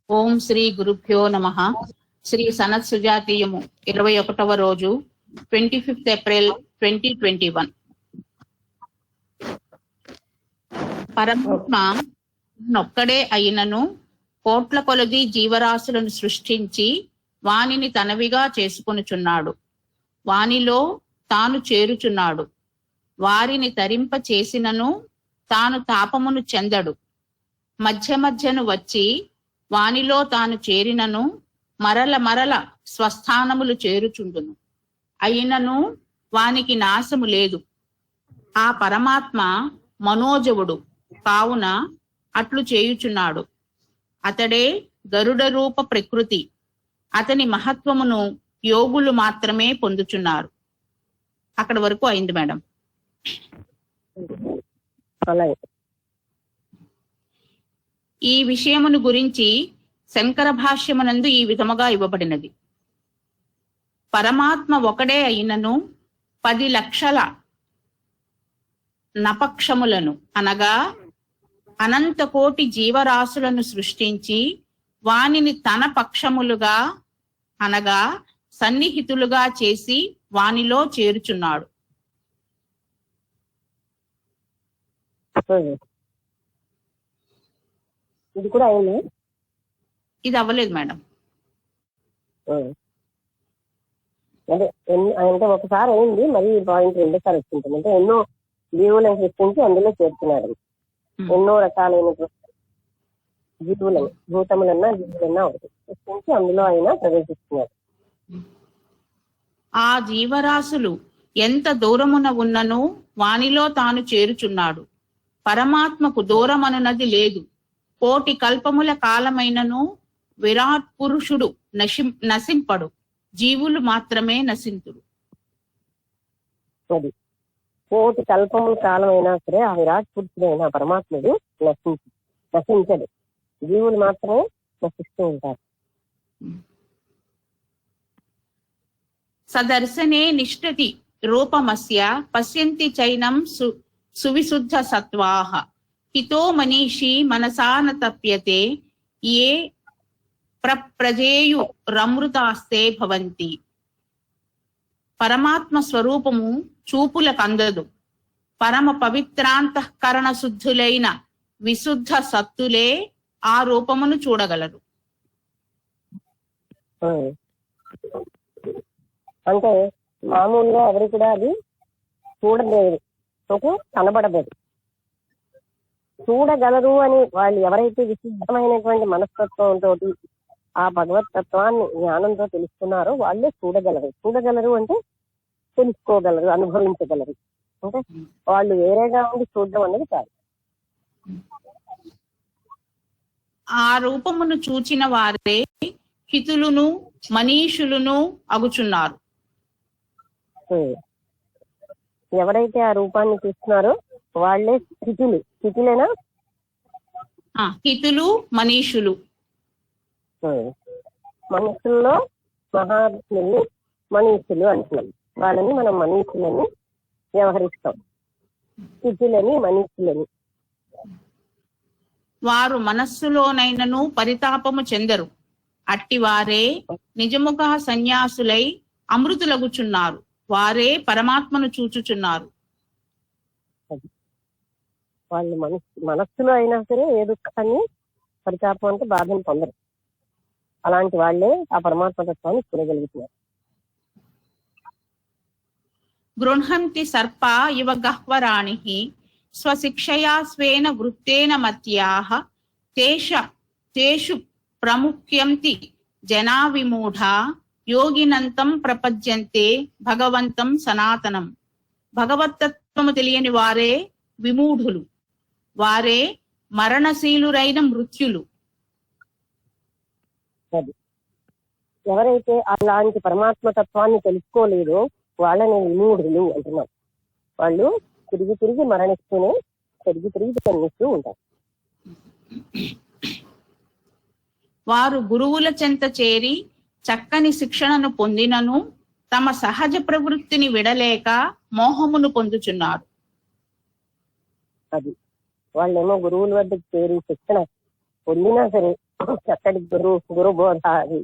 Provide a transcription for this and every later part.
ఓం శ్రీ గురుభ్యో నమః. శ్రీ సనత్ సుజాతీయము 21వ రోజు 25th ఏప్రిల్ 2021. పరమాత్మ నొక్కడే అయినను కోట్ల కొలది జీవరాశులను సృష్టించి వానిని తనవిగా చేసుకొనుచున్నాడు. వానిలో తాను చేరుచున్నాడు. వారిని తరింప చేసినను తాను తాపమును చెందడు. మధ్య మధ్యను వచ్చి వానిలో తాను చేరినను మరల మరల స్వస్థానములు చేరుచుండును. అయినను వానికి నాశము లేదు. ఆ పరమాత్మ మనోజవుడు కావున అట్లు చేయుచున్నాడు. అతడే గరుడ రూప ప్రకృతి. అతని మహత్వమును యోగులు మాత్రమే పొందుచున్నారు. అక్కడ వరకు అయింది మేడం. ఈ విషయమును గురించి శంకర భాష్యమునందు ఈ విధముగా ఇవ్వబడినది. పరమాత్మ ఒకడే అయినను 10 లక్షల నపక్షములను అనగా అనంత కోటి జీవరాశులను సృష్టించి వానిని తన పక్షములుగా అనగా సన్నిహితులుగా చేసి వానిలో చేరుచున్నాడు. ఇది కూడా అయింది. ఇది అవ్వలేదు మేడం. అంటే ఒకసారి అయింది, మరి పాయింట్ రెండోసారి వచ్చింటుంది. అంటే ఎన్నో జీవులను సృష్టించి అందులో చేరుతున్నాడు. ఎన్నో రకాలైన జీవులను, భూతములన్నా జీవులన్నా ఒకటి సృష్టించి అందులో ఆయన ప్రవేశిస్తున్నాడు. ఆ జీవరాశులు ఎంత దూరమున ఉన్నను వానిలో తాను చేరుచున్నాడు. పరమాత్మకు దూరమనున్నది లేదు. కోటి కల్పముల కాలమైనను విరాట్ పురుషుడు నశింపడు. జీవులు మాత్రమే నశింతుడు. కోటి కల్పముల కాలమైనా సరే ఆ విరాట్ పురుషుడైన పరమాత్ముడు నశించడు. జీవులు మాత్రమే నశిస్తూ ఉంటారు. సదర్శనే నిష్ఠతి రూపమస్య పశ్యంతి చైనం సువిశుద్ధ సత్వాహ హితో మనీషి మనసాన తప్యతే ఏ ప్రజేయు రమృతాస్తే భవంతి. పరమాత్మ స్వరూపము చూపులకందదు. పరమ పవిత్రాంతఃకరణ శుద్ధులైన విశుద్ధ సత్తులే ఆ రూపమును చూడగలరు. అంటే మామూలుగా ఎవరు కూడా అది చూడలేదు, కనబడలేదు. చూడగలరు అని వాళ్ళు ఎవరైతే విశుద్ధమైనటువంటి మనస్తత్వంతో ఆ భగవత్ తత్వాన్ని జ్ఞానంతో తెలుసుకున్నారో వాళ్ళే చూడగలరు. చూడగలరు అంటే తెలుసుకోగలరు, అనుభవించగలరు. అంటే వాళ్ళు వేరేగా ఉండి చూడడం అనేది కాదు. ఆ రూపమును చూచిన వారే హితులును మనీషులను అగుచున్నారు. ఎవరైతే ఆ రూపాన్ని చూస్తున్నారో వాళ్ళే హితులేనా? హితులు మనీషులు. మనుషుల్లో మహాత్ముల్ని మనీషులు అంటున్నాం. వాళ్ళని మనం మనీషులని వ్యవహరిస్తాం. హితులని మనీషులని. వారు మనస్సులోనైనను పరితాపము చెందరు. అట్టివారే నిజముగా సన్యాసులై అమృతులగుచున్నారు. వారే పరమాత్మను చూచుచున్నారు. వాళ్ళు మనస్సులో అయినా సరే ఏ దుఃఖాన్ని, పరితాపం అంటే బాధను పొందరు. అలాంటి వాళ్లే ఆ పరమాత్మ తత్వాన్ని చూడగలుగుతున్నారు. గృహంతి సర్ప ఇవ గహ్వరాణి స్వశిక్షయా స్వేన వృత్తేన మత్యాః తేషు ప్రముఖ్యంతి జనా విమూఢా యోగినంతం ప్రపద్యంతే భగవంతం సనాతనం. భగవత్తత్వము తెలియని వారే విమూఢులు. వారే మరణశీలురైన మృత్యులు. ఎవరైతే అలాంటి పరమాత్మ తత్వాన్ని తెలుసుకోలేదో వాళ్ళని విమూఢులు అంటున్నాం. వాళ్ళు తిరిగి తిరిగి మరణిస్తూనే తిరిగి తిరిగి జన్మిస్తూ ఉంటారు. వారు గురువుల చెంత చేరి చక్కని శిక్షణను పొందినను తమ సహజ ప్రవృత్తిని విడలేక మోహమును పొందుచున్నారు. అది వాళ్ళేమో గురువుల వద్దకు చేరి శిక్షణ పొందినా సరే చక్కటి గురుబోధ అది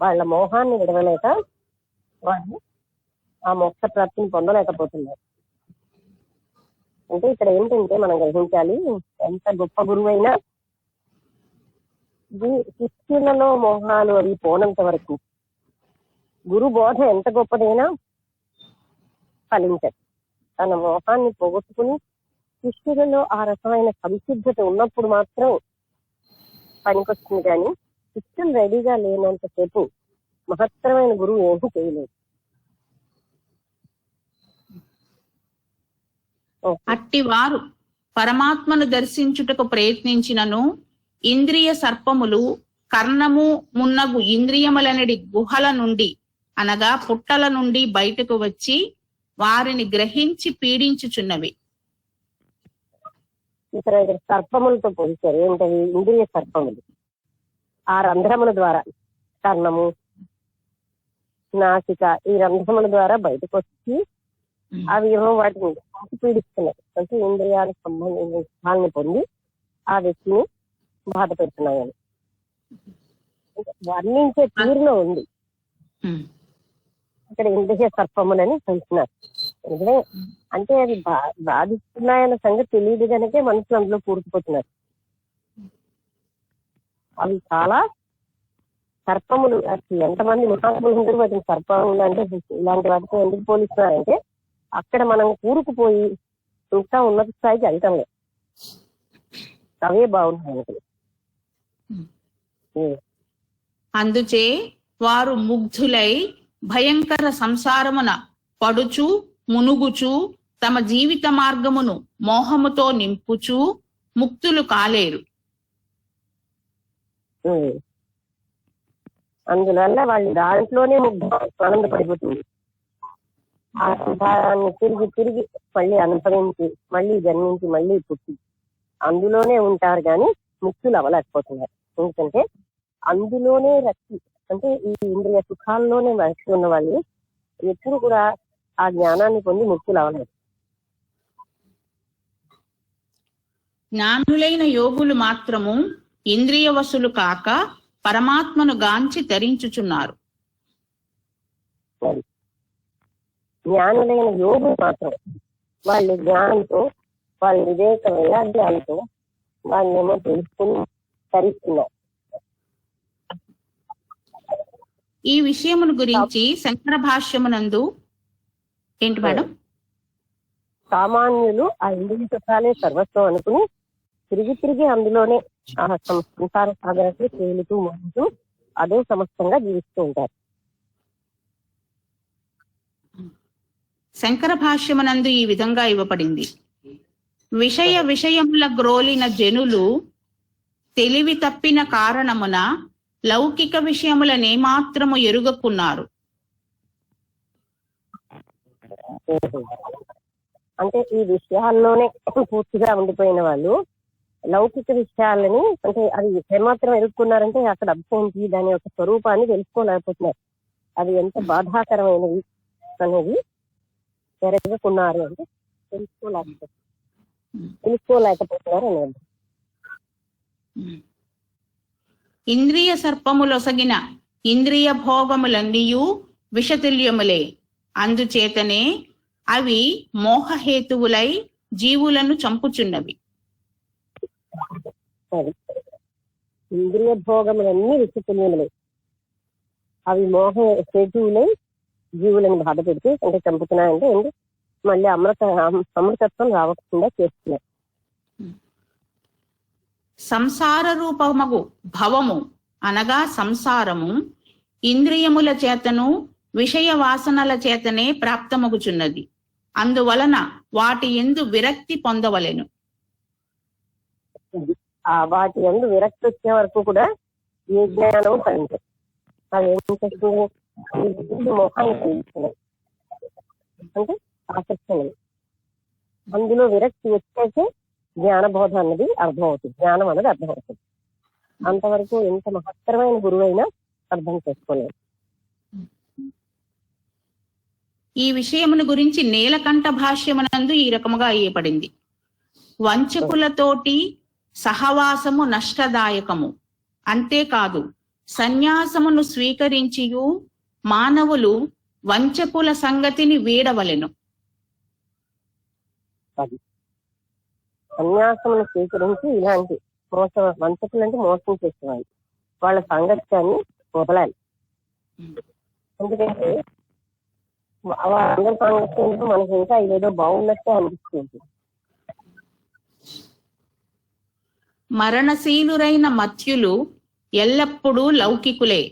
వాళ్ళ మోహాన్ని విడవలేక వాళ్ళు ఆ మోక్ష ప్రాప్తిని పొందలేకపోతున్నారు. అంటే ఇక్కడ ఏంటంటే మనం గ్రహించాలి, ఎంత గొప్ప గురువు అయినా శిష్యులలో మోహాలు అవి పోనంత వరకు గురు బోధ ఎంత గొప్పదైనా ఫలించదు. తన మోహాన్ని పోగొట్టుకుని శిష్యులలో ఆ రకమైన సంసిద్ధత ఉన్నప్పుడు మాత్రం పనికొస్తుంది. కానీ శిష్యులు రెడీగా లేనంతసేపు మహత్తరమైన గురువు ఏమీ చేయలేదు. అట్టి వారు పరమాత్మను దర్శించుటకు ప్రయత్నించినను ఇంద్రియ సర్పములు కర్ణము మున్నగు ఇంద్రియములనడి గుహల నుండి అనగా పుట్టల నుండి బయటకు వచ్చి వారిని గ్రహించి పీడించుచున్నవి. ఇక్కడ సర్పములతో పోల్చారు. ఏంటవి? ఇంద్రియ సర్పములు. ఆ రంధ్రముల ద్వారా కర్ణము, నాసిక, ఈ రంధ్రముల ద్వారా బయటకు వచ్చి అవి ఏమో వాటిని పీడిస్తున్నాయి. అంటే ఇంద్రియాలకు సంబంధించిన స్థానాన్ని పొంది ఆ వ్యక్తిని బాధ పెడుతున్నాయని వర్ణించే తీరులో ఉంది. ఇక్కడ ఇంద్రియ సర్పములని అంటున్నారు. అంటే అది బాధిస్తున్నాయన్న సంగతి తెలియదు కనుకే మనుషులు అందులో కూరుకుపోతున్నారు. అవి చాలా సర్పములు. ఎంతమంది మహాత్ములు ఉంటారు వాటిని సర్పములు అంటే ఇలాంటి వాటితో ఎందుకు పోలిస్తున్నారంటే అక్కడ మనం కూరుకుపోయి ఇంకా ఉన్నత స్థాయికి వెళ్తాం లేదు. అవే బాగుంటాయి. అందుచే వారు ముగ్ధులై భయంకర సంసారమున పడుచు మునుగుచు తమ జీవిత మార్గమును మోహముతో నింపుచు ముక్తులు కాలేరు. అందువల్ల వాళ్ళు దాంట్లోనే ఆనందపడిపోతుంది. ఆ సంసారాన్ని తిరిగి తిరిగి మళ్ళీ అనుభవించి మళ్ళీ జన్మించి మళ్ళీ పుట్టి అందులోనే ఉంటారు కానీ ముక్తులు అవ్వలేకపోతున్నారు. ఎందుకంటే అందులోనే రక్షి అంటే ఈ ఇంద్రియ సుఖాల్లోనే రక్షి ఉన్న వాళ్ళు ఎప్పుడు కూడా ఆ జ్ఞానాన్ని పొంది ముక్తులు అవ్వలేదు. జ్ఞానులైన యోగులు మాత్రము ఇంద్రియ వశులు కాక పరమాత్మను గాంచి ధరించుచున్నారు. జ్ఞానులైన యోగులు మాత్రం వాళ్ళు జ్ఞానంతో వాళ్ళ వివేక వైరాగ్యాలతో వాళ్ళేమో తెలుసుకుని ధరిస్తున్నారు. ఈ విషయమును గురించి శంకర భాష్యమునందు ఏంటి మేడం? సామాన్యులు ఆ ఇంద్రియ సుఖాలే సర్వస్వం అనుకుని తిరిగి తిరిగి అందులోనే ఆ సంసార సాగరాన్ని తేలుతూ మోగుతూ అదే సమస్తంగా జీవిస్తూ ఉంటారు. శంకర భాష్యమునందు ఈ విధంగా ఇవ్వబడింది. విషయముల గ్రోలిన జనులు తెలివి తప్పిన కారణమున లౌకిక విషయములనే మాత్రము ఎరుగకున్నారు. అంటే ఈ విషయాల్లోనే పూర్తిగా ఉండిపోయిన వాళ్ళు లౌకిక విషయాలని అంటే అది ఏమాత్రం ఎదుర్కొన్నారంటే అక్కడ అర్థం దాని యొక్క స్వరూపాన్ని తెలుసుకోలేకపోతున్నారు. అది ఎంత బాధాకరమైనది అనేది ఎరగకున్నారు అంటే తెలుసుకోలేకపోతున్నారు అనేది. ఇంద్రియ సర్పములొసగిన ఇంద్రియ భోగములన్నీయు విషతుల్యములే. అందుచేతనే అవి మోహహేతువులై జీవులను చంపుచున్నవి. ఇంద్రియ భోగములన్నీ విషతుల్యములే, అవి మోహ హేతువులై జీవులను బాధ పెడితే అంటే చంపుతున్నాయంటే ఏంటి మళ్ళీ అమృతత్వం రావకుండా చేస్తున్నాయి. సంసార రూపమగు భవము అనగా సంసారము ఇంద్రియముల చేతను విషయ వాసనల చేతనే ప్రాప్తమగుచున్నది. అందువలన వాటి యందు విరక్తి పొందవలెను. వాటి యందు విరక్తి వచ్చే వరకు కూడా ఏ జ్ఞానం కలిగింది. అది ఏం చేస్తుంది? మోహాన్ని కలిగిస్తున్నాయి అంటే ఆసక్తి. అందులో విరక్తి వచ్చేసి జ్ఞానబోధ అన్నది అర్థమవుతుంది, జ్ఞానం అన్నది అర్థమవుతుంది. అంతవరకు ఎంత మహత్తరమైన గురువైనా అర్థం చేసుకోలేదు. ఈ విషయమును గురించి నీలకంఠ భాష్యమునందు ఈ రకముగా అయ్యపడింది. వంచకులతోటి సహవాసము నష్టదాయకము. అంతేకాదు సన్యాసమును స్వీకరించియు మానవులు వంచకుల సంగతిని వీడవలెను. అది సన్యాసమును స్వీకరించి ఇలాంటి వంచకులు అంటే మోసం చేసేవాళ్ళు వాళ్ళ సాంగత్యాన్ని వదలాలి. ఎందుకంటే అందరి సాంగత్యంతో మనకి ఇంకా ఇదేదో బాగున్నట్టే అనిపిస్తుంది. మరణశీలురైన మత్యులు ఎల్లప్పుడూ లౌకికులే.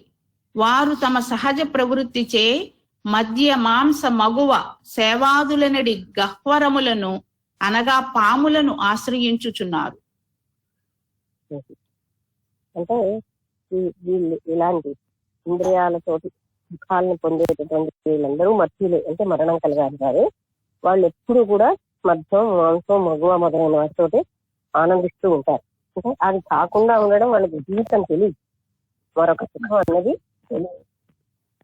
వారు తమ సహజ ప్రవృత్తిచే మద్య మాంస మగువ సేవాదులనడి గహ్వరములను అనగా పాములను ఆశ్రయించుచున్నారు. అంటే వీళ్ళు ఇలాంటి ఇంద్రియాలతోటి సుఖాలను పొందేటటువంటి వీళ్ళందరూ మత్యులే, అంటే మరణం కలిగారు కాదు. వాళ్ళు ఎప్పుడు కూడా మద్యం మాంసం మగువ మొదలైన వాటితోటి ఆనందిస్తూ ఉంటారు. అంటే అది కాకుండా ఉండడం వాళ్ళకి జీవితం తెలియదు, మరొక సుఖం అన్నది తెలియదు.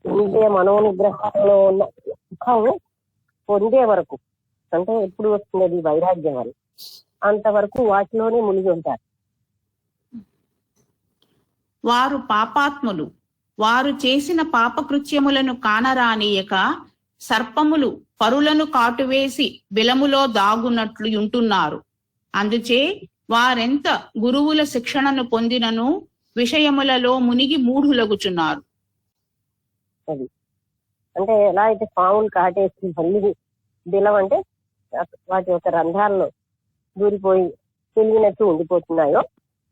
ఇంద్రియ మనోనిగ్రహాల్లో ఉన్న సుఖం పొందే వరకు, అంటే ఎప్పుడు వస్తుంది అది వైరాగ్యం వల్ల, అంతవరకు వాటిలోనే మునిగి ఉంటారు. వారు పాపాత్ములు. వారు చేసిన పాపకృత్యములను కానరానియక సర్పములు పరులను కాటువేసి బిలములో దాగునట్లు ఉంటున్నారు. అందుచే వారెంత గురువుల శిక్షణను పొందినను విషయములలో మునిగి మూఢులగుచున్నారు. అది అంటే ఎలా అయితే పాములు కాటేసి మళ్ళీ బిలం అంటే వాటి యొక్క రంధ్రాల్లో దూరిపోయి తెలియనట్టు ఉండిపోతున్నాయో,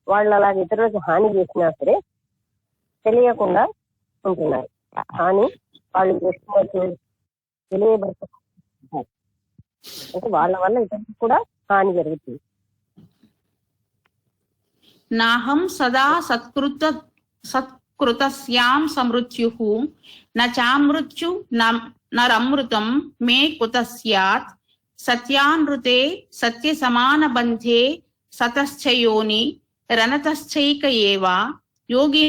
వాళ్ళు అలాగే ఇతరులకు హాని చేసినా సరే తెలియకుండా ఉంటున్నారు. కానీ వాళ్ళు చేస్తున్నట్టు తెలియబడుతున్నారు, అంటే వాళ్ళ వల్ల ఇతరులకు కూడా హాని జరుగుతుంది. నాహం సదా సత్కృతస్యాం సమృత్యుః నామృత్యు నరమృతం మే కుత స్యాత్ సత్యానృతే సత్య సమాన బంధే సతశ్చయోని రణతశ్చైక ఏవ యోగి.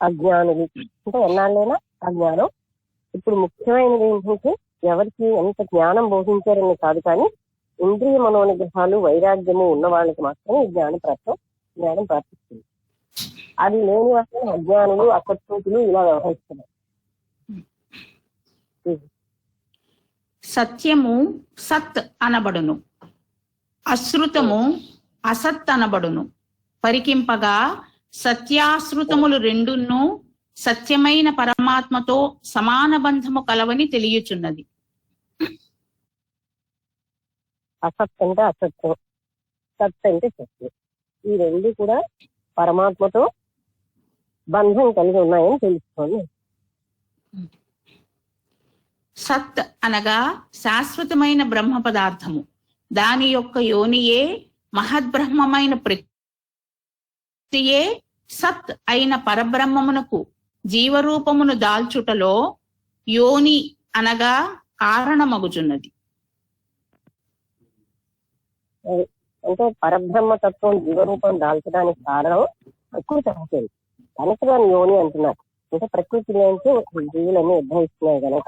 అజ్ఞానులు అంటే ఎన్నాళ్ళైనా అజ్ఞానం. ఇప్పుడు ముఖ్యమైనది ఏంటంటే ఎవరికి ఎంత జ్ఞానం బోధించారని కాదు, కానీ ఇంద్రియ మనోనిగ్రహాలు వైరాగ్యము ఉన్న వాళ్ళకి మాత్రమే ఈ జ్ఞానం ప్రాప్తిస్తుంది. అది లేని వాళ్ళని అజ్ఞానులు అసత్తులు ఇలా వ్యవహరిస్తున్నారు. సత్యము సత్ అనబడును, అశ్రుతము అసత్ అనబడును. పరికింపగా సత్యాశ్రుతములు రెండును సత్యమైన పరమాత్మతో సమాన బంధము కలవని తెలియచున్నది. అసత్ అంటే అసత్యం, సత్ అంటే సత్యం. ఈ రెండు కూడా పరమాత్మతో బంధం కలిగి ఉన్నాయని తెలుసుకోండి. సత్ అనగా శాశ్వతమైన బ్రహ్మ పదార్థము. దాని యొక్క యోనియే మహద్బ్రహ్మమైన ప్రకృతియే సత్ అయిన పరబ్రహ్మమునకు జీవరూపమును దాల్చుటలో యోని అనగా కారణమగుచున్నది. అది అంటే పరబ్రహ్మ తత్వం జీవరూపం దాల్చడానికి కారణం ప్రకృతి అవుతుంది. కనుక దాని యోని అంటున్నారు. అంటే ప్రకృతిలోంచి జీవులన్నీ ఉద్భవిస్తున్నాయి కనుక,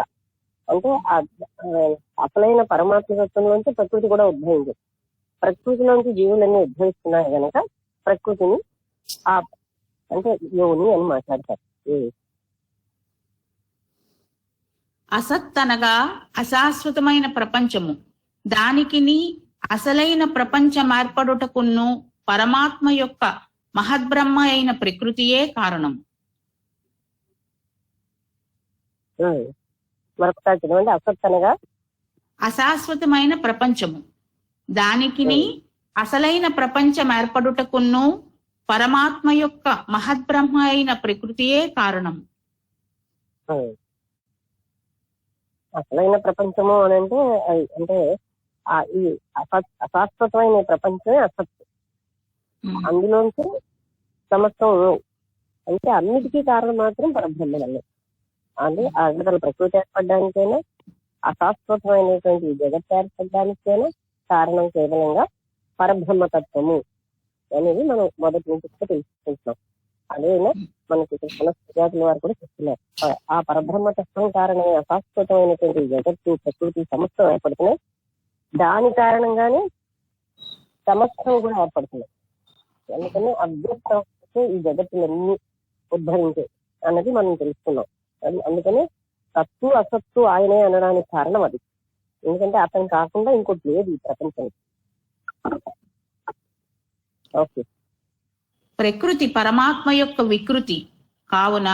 అంటే అసలైన పరమాత్మ తత్వంలోంచి ప్రకృతి కూడా ఉద్భవించింది. ప్రకృతిలోంచి జీవులన్నీ ఉద్భవిస్తున్నాయి కనుక ప్రకృతిని ఆ అంటే యోని అని మాట్లాడతారు. అసత్ అనగా అశాశ్వతమైన ప్రపంచము, దానికిని అసలైన ప్రపంచం ఏర్పడుటకును పరమాత్మ యొక్క మహద్బ్రహ్మ అయిన ప్రకృతియే కారణం. మరొకసారి చదవండి. అసత్ అనగా అశాశ్వతమైన ప్రపంచము, దానికిని అసలైన ప్రపంచం ఏర్పడుటకును పరమాత్మ యొక్క మహద్బ్రహ్మ అయిన ప్రకృతియే కారణం. అసలైన ప్రపంచము అని అంటే అంటే ఈ అశాశ్వతమైన ప్రపంచమే అసత్. అందులోంచి సమస్తం అంటే అన్నిటికీ కారణం మాత్రం పరబ్రహ్మమే. అంటే అసలు ప్రకృతి ఏర్పడడానికైనా అశాశ్వతమైనటువంటి జగత్ ఏర్పడడానికైనా కారణం కేవలంగా పరబ్రహ్మతత్వము అనేది మనం మొదటి నుంచి తెలుసుకుంటున్నాం. అదేనా మనకి సుజాతుల వారు కూడా చెప్తున్నారు. ఆ పరబ్రహ్మతత్వం కారణమే అశాశ్వతమైనటువంటి జగత్తు ప్రకృతి సమస్తం ఏర్పడుతున్నాయి. దాని కారణంగానే సమస్తం కూడా ఏర్పడుతున్నాయి. అందుకని అవ్యక్తం ఈ జగత్తులన్నీ ఉద్భవించాయి అన్నది మనం తెలుసుకున్నాం. అందుకని సత్తు అసత్తు ఆయనే అనడానికి కారణం అది. ఎందుకంటే అతను కాకుండా ఇంకోటి లేదు ఈ ప్రపంచం. ఓకే. ప్రకృతి పరమాత్మ యొక్క వికృతి కావున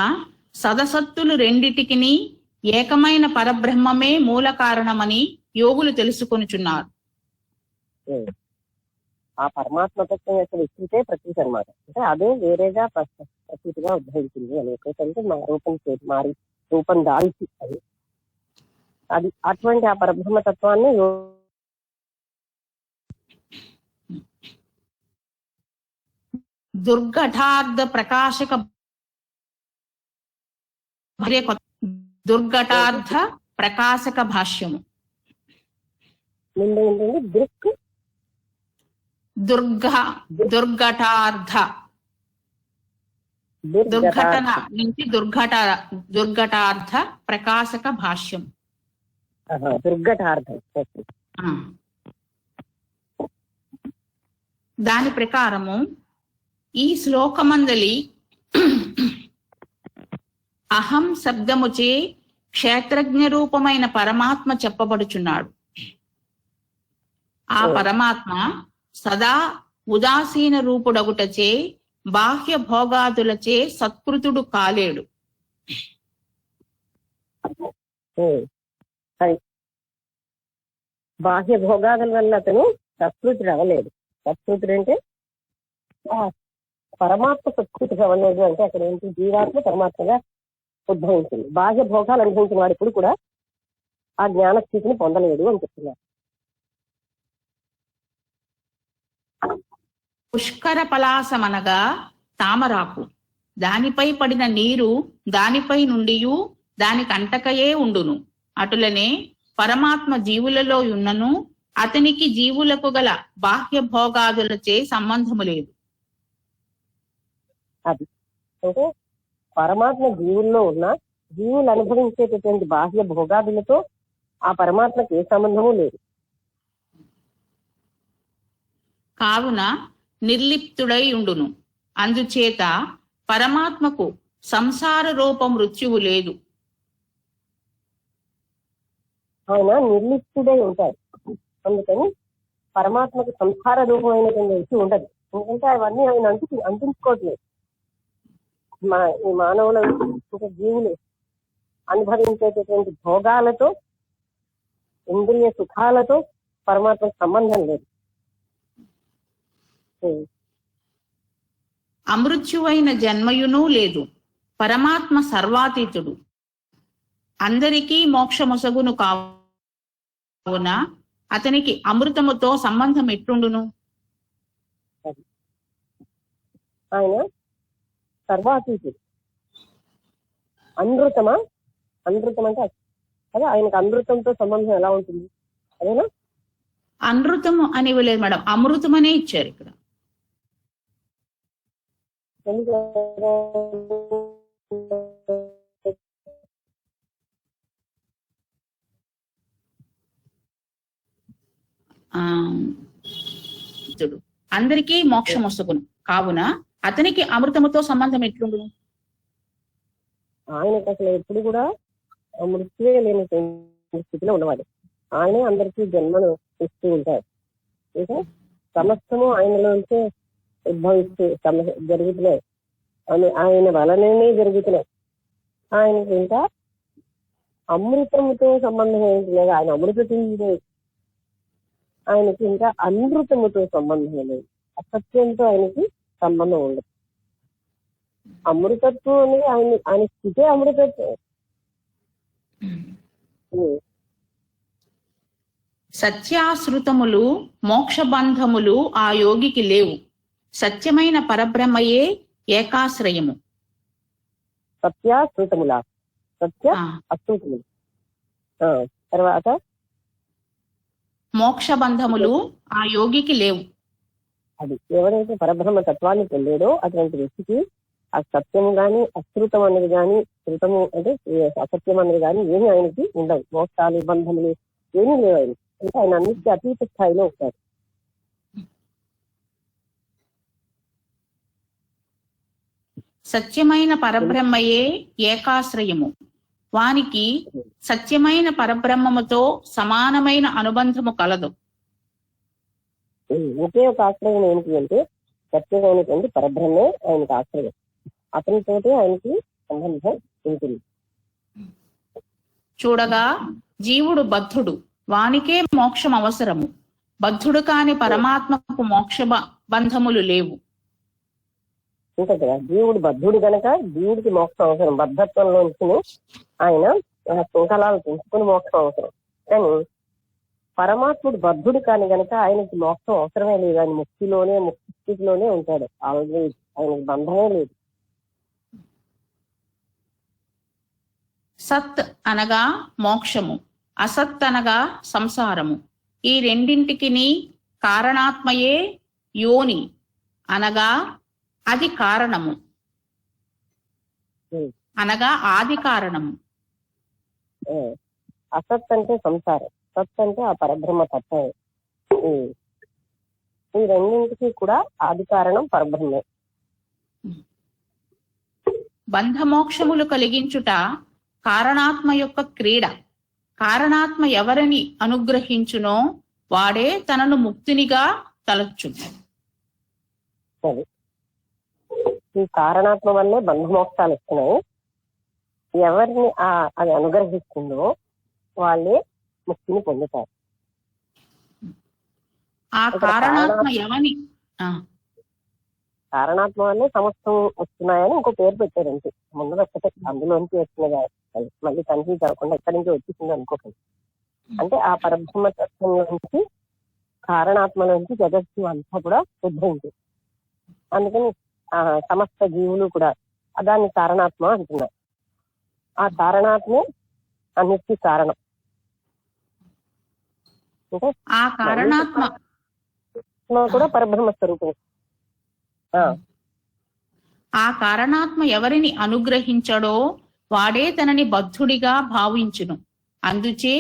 సదసత్తులు రెండిటికిని ఏకమైన పరబ్రహ్మమే మూల కారణమని యోగులు తెలుసుకొనుచున్నారు. ఆ పరమాత్మ తత్వం యొక్క వికృతే ప్రకృతి అనమాట. అంటే అదే వేరేగా ప్రకృతిగా ఉద్భవించింది అని. ఎప్పుడైతే రూపం మారి రూపం దాల్చి అది అటువంటి ఆ పరబ్రహ్మ తత్వాన్ని దుర్ఘటార్థ ప్రకాశక దుర్ఘటార్థ ప్రకాశక భాష్యము. దుర్ఘటార్థ దుర్ఘటన నుంచి దుర్ఘటార్థ ప్రకాశక భాష్యం. దుర్ఘటార్థం దాని ప్రకారము ఈ శ్లోకమందలి అహం శబ్దముచే క్షేత్రజ్ఞ రూపమైన పరమాత్మ చెప్పబడుచున్నాడు. ఆ పరమాత్మ సదా ఉదాసీన రూపుడగుటచే బాహ్య భోగాదులచే సత్కృతుడు కాలేడు. బాహ్య భోగాదుల వల్ల అతను సత్కృతుడు అవ్వలేదు. సత్కృతుడు అంటే పరమాత్మ సత్కృతుడు అవ్వలేదు. అంటే అక్కడ ఏంటి, జీవాత్మ పరమాత్మగా ఉద్భవించింది. బాహ్య భోగాలు అనుభవించిన వాడు ఇప్పుడు కూడా ఆ జ్ఞాన స్థితిని పొందలేడు అని చెప్తున్నారు. పుష్కర పలాసమనగా తామరాకు, దానిపై పడిన నీరు దానిపై నుండి దానికి అంటకయే ఉండును. అటులనే పరమాత్మ జీవులలో ఉన్నను అతనికి జీవులకు గల బాహ్య భోగాదులచే సంబంధము లేదు. అది అంటే పరమాత్మ జీవుల్లో ఉన్న జీవులు అనుభవించేటటువంటి బాహ్య భోగాదులతో ఆ పరమాత్మకి ఏ సంబంధము లేదు. కావున నిర్లిప్తుడై ఉండును. అందుచేత పరమాత్మకు సంసార రూప మృత్యువు లేదు. ఆయన నిర్లిప్తుడై ఉంటాడు. అందుకని పరమాత్మకు సంసార రూపమైనటువంటి వ్యక్తి ఉండదు. ఎందుకంటే అవన్నీ ఆయన అంటించుకోవట్లేదు. ఈ మానవుల ఇంకా జీవులు అనుభవించేటటువంటి భోగాలతో ఇంద్రియ సుఖాలతో పరమాత్మకు సంబంధం లేదు. అమృత్యువైన జన్మయునూ లేదు. పరమాత్మ సర్వాతీతుడు, అందరికీ మోక్షమొసగును. కావున అతనికి అమృతముతో సంబంధం ఎట్లుండును? ఆయన సర్వాతీతుడు. అనృతం అంటే అదే ఆయనకు అమృతంతో సంబంధం ఎలా ఉంటుంది? అదేనా? అనృతము అని ఇవ్వలేదు మేడం, అమృతం అనే ఇచ్చారు ఇక్కడ. అందరికీ మోక్షం వస్తుకును కావున అతనికి అమృతముతో సంబంధం ఎట్లుండు? ఆయనకు అసలు ఎప్పుడు కూడా మృత్యువే లేని స్థితిలో ఉన్నవాడు. ఆయనే అందరికీ జన్మను ఇస్తూ ఉంటాడు. ఇంకా సమస్తము ఆయనలోంచే ఉద్భవిస్తూ జరుగుతున్నాయి, ఆయన వలననే జరుగుతున్నాయి. ఆయనకి ఇంకా అమృతముతో సంబంధం ఏంటి లేదు, ఆయన అమృతముడే. ఆయనకి ఇంకా అనృతముతో సంబంధం లేదు, అసత్యంతో ఆయనకి సంబంధం ఉండదు. అమృతత్వం అనేది ఆయన స్థితే అమృతత్వం. సత్యాశ్రుతములు మోక్ష బంధములు ఆ యోగికి లేవు, సత్యమైన పరబ్రహ్మయే ఏకాశ్రయము. సత్యాశ్రుతములా? సత్య అశ్రుతములు. తర్వాత మోక్ష బంధములు ఆ యోగికి లేవు. అది ఎవరైతే పరబ్రహ్మ తత్వాన్ని పొందాడో అటువంటి వ్యక్తికి ఆ సత్యము గాని అశ్రుతం అనేది గాని, శృతము అంటే అసత్యం అనేది గాని ఏమి ఆయనకి ఉండవు. మోక్షాలు బంధములు ఏమీ లేవు ఆయన. అంటే ఆయన అన్నిటికీ అతీత స్థాయిలో ఉంటారు. సత్యమైన పరబ్రహ్మయే ఏకాశ్రయము. వానికి సత్యమైన పరబ్రహ్మముతో సమానమైన అనుబంధము కలదు. ఒకే ఒక ఆశ్రయం ఏంటి అంటే సత్యమైనటువంటి పరబ్రహ్మే ఆయనకి ఆశ్రయం. అతనితోటి ఆయనకి సంబంధం ఉంటుంది. చూడగా జీవుడు బద్ధుడు, వానికే మోక్షం అవసరము. బద్ధుడు కాని పరమాత్మకు మోక్ష బంధములు లేవు. ఇంకా కదా జీవుడు బద్ధుడు గనక జీవుడికి మోక్షం అవసరం. బద్ధత్వంలోంచి ఆయన శృంఖలాలు పెంచుకుని మోక్షం అవసరం. కానీ పరమాత్ముడు బద్ధుడు కాని గనక ఆయనకి మోక్షం అవసరమే లేదు. ఆయన ముక్తి స్థితిలోనే ఉంటాడు. ఆల్రెడీ ఆయనకి బంధమే లేదు. సత్ అనగా మోక్షము, అసత్ అనగా సంసారము. ఈ రెండింటికి కారణాత్మయే యోని అనగా అది కారణము అనగా ఆది కారణము. అసత్ అంటే సంసారం, సత్ అంటే ఆ పరబ్రహ్మ తత్వం. ఈ రెండింటికి కూడా ఆది కారణం పరబ్రహ్మే. బంధమోక్షములు కలిగించుట కారణాత్మ యొక్క క్రీడ. కారణాత్మ ఎవరిని అనుగ్రహించునో వాడే తనను ముక్తినిగా తలచును. ఈ కారణాత్మ వల్లే బంధమోక్షాలు వస్తున్నాయి. ఎవరిని అది అనుగ్రహిస్తుందో వాళ్ళే ముక్తిని పొందుతారు. ఆ కారణాత్మ ఎవని కారణాత్మ వల్లే సమస్తం వస్తున్నాయని ఇంకో పేరు పెట్టారంటే ముందు ఒక్కటే అందులోంచి వచ్చినగా మళ్ళీ కన్ఫ్యూజ్ కాకుండా ఎక్కడి నుంచి వచ్చేసింది అనుకోకండి. అంటే ఆ పరబ్రహ్మ తత్వం నుంచి కారణాత్మ నుంచి జగత్తు అంతా కూడా ఉద్భవించింది. అందుకని సమస్త జీవులు కూడా దాన్ని కారణాత్మ అంటున్నారు. ఆ కారణాత్మే అన్నిటికీ కారణం. అంటే ఆ కారణాత్మ కూడా పరబ్రహ్మ స్వరూపం. ఆ కారణాత్మ ఎవరిని అనుగ్రహించడో వాడే తనని బద్ధుడిగా భావించును. అందుచే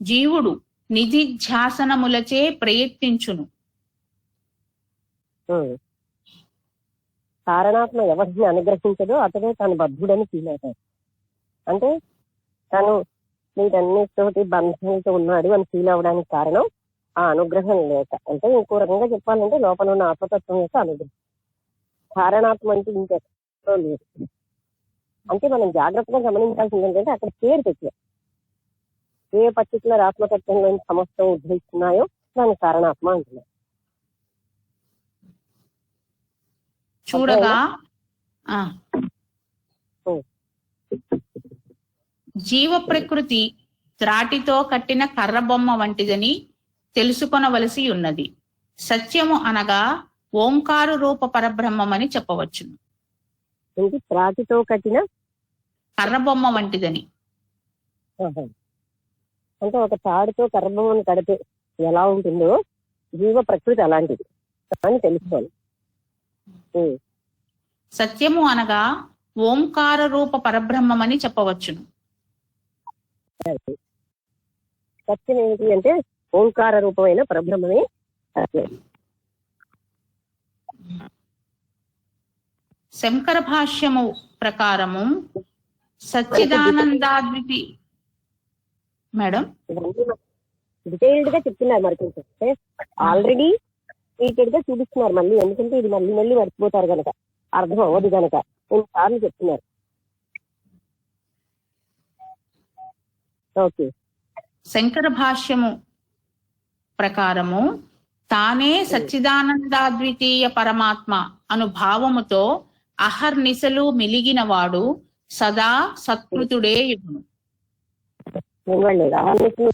జీవుడు నిధిధ్యాసనములచే ప్రయత్నించును. కారణాత్మ ఎవరిని అనుగ్రహించదో అతడే తను బద్ధుడని ఫీల్ అవుతాడు. అంటే తను వీటన్నిటితోటి బంధంతో ఉన్నాడు అని ఫీల్ అవడానికి కారణం ఆ అనుగ్రహం లేక. అంటే ఇంకో రకంగా చెప్పాలంటే లోపల ఉన్న ఆత్మతత్వం యొక్క అనుగ్రహం. కారణాత్మ అంటే ఇంకెక్కడో లేదు. అంటే మనం జాగ్రత్తగా గమనించాల్సింది ఏంటంటే అక్కడ పేరు పెట్టాం. ఏ పర్టికులర్ ఆత్మతత్వంలో సమస్తం ఉద్భవిస్తున్నాయో దాని కారణాత్మ అంటున్నారు. చూడగా జీవ ప్రకృతి త్రాటితో కట్టిన కర్రబొమ్మ వంటిదని తెలుసుకొనవలసి ఉన్నది. సత్యము అనగా ఓంకార రూప పరబ్రహ్మమని చెప్పవచ్చును. త్రాటితో కట్టిన కర్రబొమ్మ వంటిదని అంటే ఒక తాడుతో కర్రబొమ్మను కడితే ఎలా ఉంటుందో జీవ ప్రకృతి అలాంటిది అని తెలుసుకోవాలి. సత్యము అనగా ఓంకార రూప పరబ్రహ్మమని చెప్పవచ్చును. సత్యం ఏంటి అంటే ఓంకార రూపమైన పరబ్రహ్మమే సత్యం. శంకర భాష్యము ప్రకారము సచ్చిదానందాద్వితి మేడం డీటెయిల్డ్ గా చెప్తున్నారు. మరి కొంచెం ఆల్రెడీ డీటెయిల్డ్ గా చూపిస్తున్నారు మళ్ళీ, ఎందుకంటే ఇది మళ్ళీ మళ్ళీ మర్చిపోతారు కనుక, అర్థం అవ్వదు కనుక కొన్నిసార్లు చెప్తున్నారు. ఓకే. శంకర భాష్యము ప్రకారము తానే సచ్చిదానందాద్వితీయ పరమాత్మ అను భావముతో అహర్నిశలు మిలిగిన వాడు సదా సత్కృతుడే యుగును.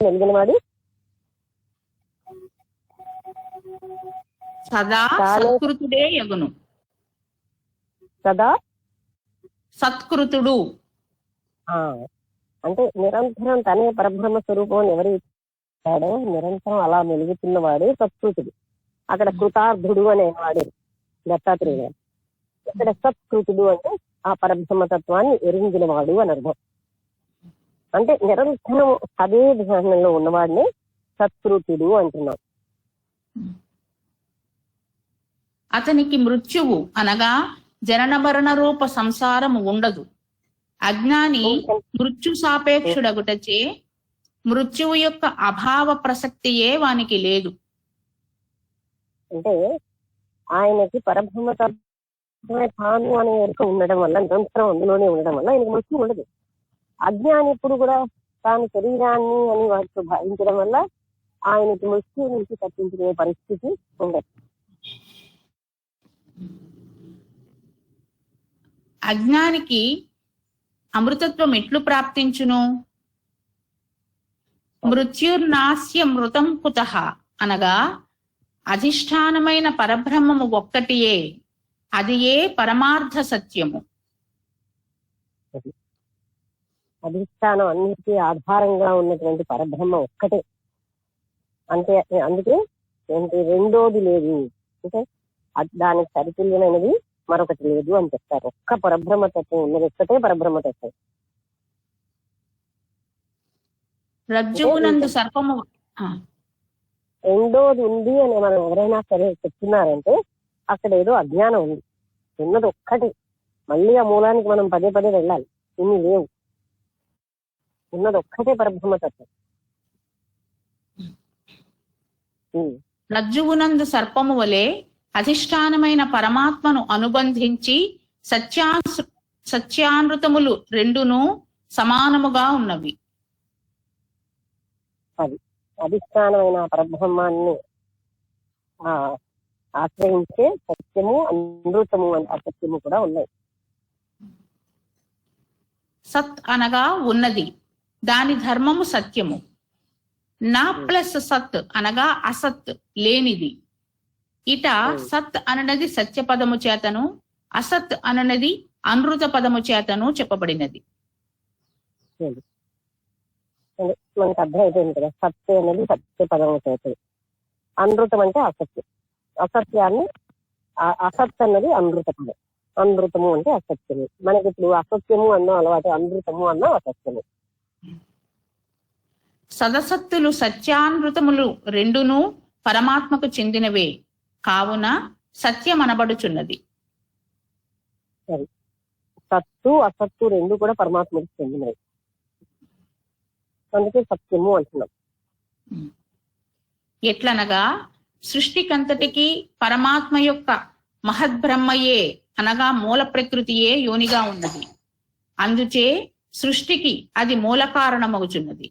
మెలిగిన వాడు సదా సత్కృతుడే యగును. సదా సత్కృతుడు అంటే నిరంతరం తనే పరబ్రహ్మ స్వరూపం ఎవరు ఇచ్చాడో నిరంతరం అలా మెలుగుతున్నవాడు సత్కృతుడు. అక్కడ కృతార్థుడు అనేవాడు దత్తాత్రేయుడు. ఇక్కడ సత్కృతుడు అంటే ఆ పరబ్రహ్మతత్వాన్ని ఎరింగినవాడు అని అర్థం. అంటే నిరంతరం అదే ధ్యానంలో ఉన్నవాడిని సత్కృతుడు అంటున్నాం. అతనికి మృత్యువు అనగా జనన మరణ రూప సంసారము ఉండదు. అజ్ఞాని మృత్యు సాపేక్షుడగుటచే మృత్యువు యొక్క అభావ ప్రసక్తియే వానికి లేదు. అంటే ఆయనకి పరబ్రహ్మతత్వమే తాను అనే ఎరుక ఉండడం వల్ల, నిరంతరం అందులోనే ఉండడం వల్ల ఆయనకి మృత్యు ఉండదు. అజ్ఞాని ఇప్పుడు కూడా తాను శరీరాన్ని అని వాటితో భావించడం వల్ల ఆయనకి మృత్యు నుంచి తప్పించుకునే పరిస్థితి ఉండదు. అజ్ఞానికి అమృతత్వం ఎట్లు ప్రాప్తించును? మృత్యుర్నాస్య మృతం కుతః అనగా అధిష్టానమైన పరబ్రహ్మము ఒక్కటియే, అది ఏ పరమార్థ సత్యము. అధిష్టానం అన్నిటికీ ఆధారంగా ఉన్నటువంటి పరబ్రహ్మ ఒక్కటే. అంటే అందుకే రెండోది లేదు, అంటే దానికి సరితుల్యమైనది మరొకటి లేదు అని చెప్తారు. ఒక్క పరబ్రహ్మతత్వం ఉన్నది, ఒక్కటే పరబ్రహ్మతత్వం. రజ్జువునందు సర్పము రెండోది ఉంది అని మనం ఎవరైనా సరే చెప్తున్నారంటే అక్కడ ఏదో అజ్ఞానం ఉంది. ఉన్నది ఒక్కటి, మళ్ళీ ఆ మూలానికి మనం పదే పదే వెళ్ళాలి. ఇన్ని లేవు, ఉన్నది ఒక్కటే పరబ్రహ్మతత్వం. రజ్జువునందు సర్పము వలె అధిష్టానమైన పరమాత్మను అనుబంధించి సత్యానృతములు రెండును సమానముగా ఉన్నవి. అది అధిష్టానమైన పరబ్రహ్మాన్ని ఆశ్రయించే సత్యము అమృతము అనే అసత్యము కూడా ఉన్నాయి. సత్ అనగా ఉన్నది, దాని ధర్మము సత్యము. నా ప్లస్ సత్ అనగా అసత్ లేనిది. ఇట సత్ అననది సత్య పదము చేతను, అసత్ అననది అనృత పదము చేతను చెప్పబడినది. మనకు అర్థమైపోయింది కదా, సత్య అనేది సత్య పదము చేతను, అనృతం అంటే అసత్యం. అసత్యాన్ని అసత్ అన్నది అనృత పదం, అనృతము అంటే అసత్యము. మనకి ఇప్పుడు అసత్యము అన్నాం అలవాటు, అనృతము అన్నాం అసత్యము. సదసత్తులు సత్యానృతములు రెండును పరమాత్మకు చెందినవే కావున సత్యం అనబడుచున్నది. సత్తు అసత్తు రెండు కూడా పరమాత్మకు చెందినవి, అందుకే సత్యము అంటున్నాం. ఎట్లనగా సృష్టికంతటికి పరమాత్మ యొక్క మహద్బ్రహ్మయే అనగా మూల ప్రకృతియే యోనిగా ఉన్నది. అందుచే సృష్టికి అది మూల కారణమగుచున్నది.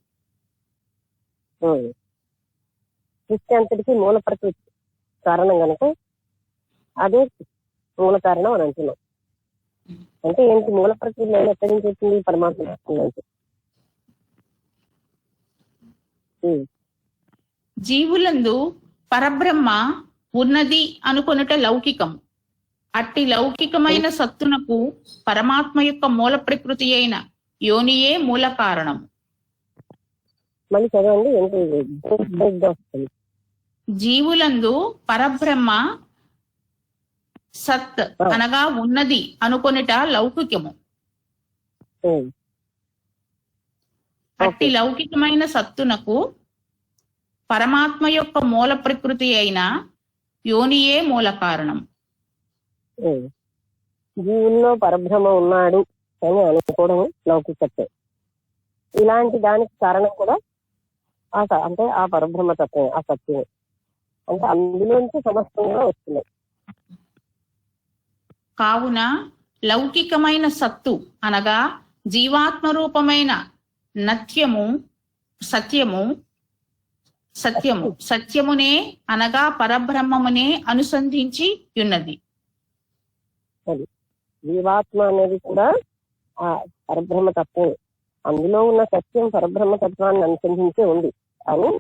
సృష్టి అంతటికి మూల ప్రకృతి కారణం కనుక అదే మూల కారణం అని అంటున్నాం. అంటే ఏంటి, మూల ప్రకృతి ఎక్కడి నుంచి వచ్చింది? పరమాత్మ నుంచి. జీవులందు పరబ్రహ్మ ఉన్నది అనుకొనుట లౌకికం. అట్టి లౌకికమైన సత్తునకు పరమాత్మ యొక్క మూల ప్రకృతి అయిన యోనియే మూల కారణం. మళ్ళీ చదవండి, ఏంటి వస్తుంది. జీవులందు పరబ్రహ్మ సత్ అనగా ఉన్నది అనుకొనుట లౌకికము. అట్టి లౌకికమైన సత్తునకు పరమాత్మ యొక్క మూల ప్రకృతి అయిన యోనియే మూల కారణం. జీవుల్లో పరబ్రహ్మ ఉన్నాడు అని అనుకోవడం లౌకికత్వం. ఇలాంటి దానికి కారణం కూడా అంటే ఆ పరబ్రహ్మ తత్వమే, ఆ సత్యమే. అంటే అందులోంచి సమస్తంగా వస్తున్నాయి. కావున లౌకికమైన సత్తు అనగా జీవాత్మ రూపమైన నత్యము సత్యమునే అనగా పరబ్రహ్మమునే అనుసంధించి ఉన్నది. జీవాత్మ అనేది కూడా ఆ పరబ్రహ్మ తత్వం, అందులో ఉన్న సత్యం పరబ్రహ్మ తత్వాన్ని అనుసంధించే ఉంది. కానీ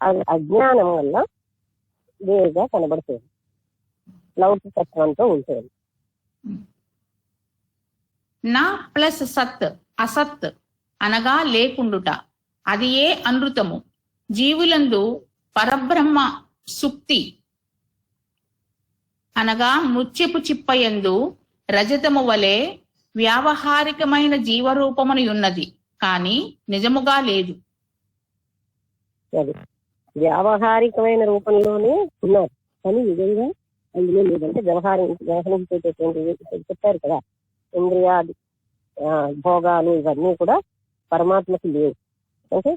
అది అజ్ఞానం వల్ల వేరుగా కనబడుతుంది, లౌకికత్వంతో ఉంటుంది. నా ప్లస్ సత్ అసత్ అనగా లేకుండుట, అది ఏ అనృతము. జీవులందు పరబ్రహ్మ సుప్తి అనగా మృత్యపు చిప్పయందు రజతము వలె వ్యావహారికమైన జీవరూపమును ఉన్నది, కానీ నిజముగా లేదు. వ్యావహారికమైన రూపంలోనే ఉన్నారు, కానీ నిజంగా అందులో లేదంటే వ్యవహరించేటటువంటి చెప్పారు కదా, ఇంద్రియాది భోగాలు ఇవన్నీ కూడా పరమాత్మకి లేవు. అంటే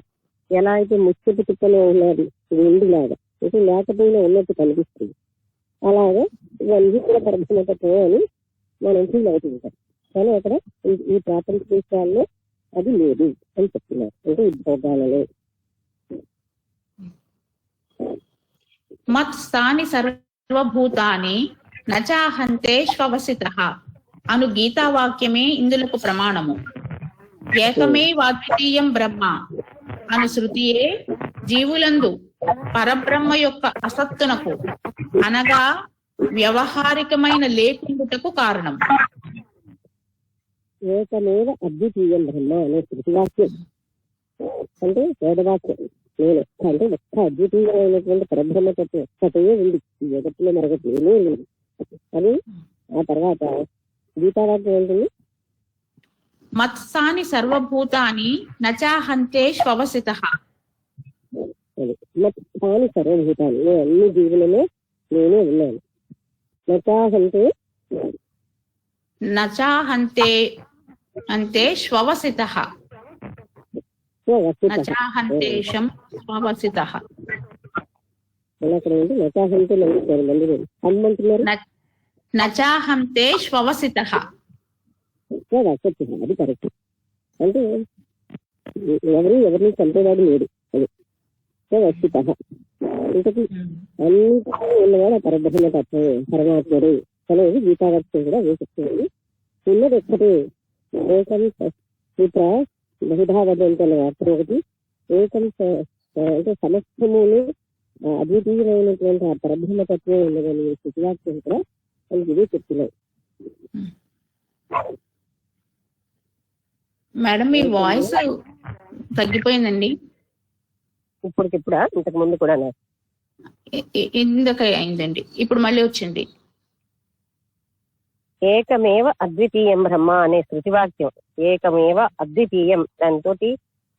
ఎలా అయితే ముచ్చటి తిప్పలో ఉన్నది వెండిలాగా, అంటే లేకపోయినా ఉన్నట్టు కనిపిస్తుంది, అలాగే ఇవన్నీ కూడా పరబ్రహ్మతత్వం అని మనం ఫీల్ అవుతుంటాం. కానీ అక్కడ ఈ ప్రాపంచిక విషయాల్లో అది లేదు అని చెప్తున్నారు. అంటే ఈ భోగాలలో మత్ స్థాని సర్వభూతాని నచాహంతే శ్వవసితః అను గీతావాక్యమే ఇందులకు ప్రమాణము. ఏకమే వాద్వితీయం బ్రహ్మ అను శృతియే జీవులందు పరబ్రహ్మ యొక్క అసత్తునకు అనగా వ్యవహారికమైన లేకుండుటకు కారణం. ఏకమేవ అద్వితీయం బ్రహ్మ అనే శృతివాక్యం అంటే వేదవాక్యం. నేను అంటే ఒక్క అద్వితీయమైనటువంటి పరబ్రహ్మతత్వం ఒక్కటే ఉంది, ఈ జగత్తులో మరొకటి ఏమీ ఉంది. అని ఆ తర్వాత గీతావాక్యం ఏంటండి? మత్సాని సర్వభూతాని నచాహంతే శ్వవసితః. మత్సాని సర్వభూతాన్ని, నేను అన్ని జీవులలో నేనే ఉన్నాను. నచాహంతే అంటే శ్వవసితః, నచాహంతేషం శ్వవసితః. నచాహంతే శ్వవసితః అది కరెక్ట్. అంటే ఎవరిని చంపేవాడు లేడు. అది వస్తుత ఇంతకీ అన్నిటికీ ఉన్నవాడు పరబ్రహ్మ తత్వం, పరమాత్ముడు అనేది గీతావాక్యం కూడా వేసిస్తుంది. ఉన్నది ఒక్కటే, ఏకం సూత్ర బహుధా వదంతి అనే వార్త ఒకటి. ఏకం అంటే సమస్తమును అద్వితీయమైనటువంటి ఆ పరబ్రహ్మ తత్వం ఉన్నదని స్థితివాక్యం కూడా మనకి ఇదే చెప్తున్నాయి. మేడం మీ వాయిస్ తగ్గిపోయిందండి. ఇప్పటికిప్పుడా? ఇంతకు ముందు కూడా ఇందుక అయిందండి, ఇప్పుడు మళ్ళీ వచ్చింది. ఏకమేవ అద్వితీయం బ్రహ్మ అనే శృతివాక్యం, ఏకమేవ అద్వితీయం, దాంతో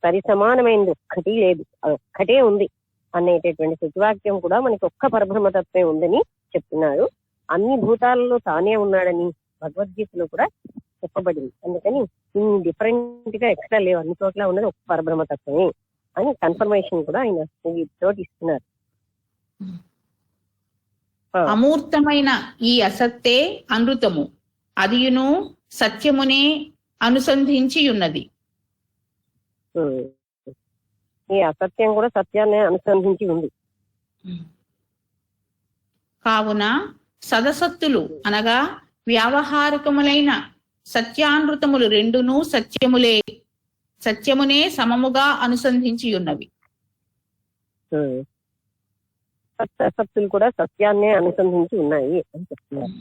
సరి సమానమైనది ఒక్కటి లేదు, అది ఒక్కటే ఉంది అనేటటువంటి శృతివాక్యం కూడా మనకి ఒక్క పరబ్రహ్మతత్వే ఉందని చెప్తున్నారు. అన్ని భూతాలలో తానే ఉన్నాడని భగవద్గీతలో కూడా చెప్పబడింది. అందుకని డిఫరెంట్ గా ఎక్స్ట్రా లేవు, అన్ని చోట్ల ఉన్నది ఒక్క పరబ్రహ్మతత్వమే అని కన్ఫర్మేషన్ కూడా ఆయన తోటి ఇస్తున్నారు. అమూర్తమైన ఈ అసత్తే అనృతము, అదియును సత్యమునే అనుసంధించి ఉన్నది. ఈ అసత్యం కూడా సత్యాన్ని అనుసంధించి ఉంది. కావున సదసత్తులు అనగా వ్యావహారికములైన సత్యానృతములు రెండును సత్యమునే సమముగా అనుసంధించి ఉన్నవి. సత్తులు కూడా సత్యాన్నే అనుసంధించి ఉన్నాయి అని చెప్తున్నారు.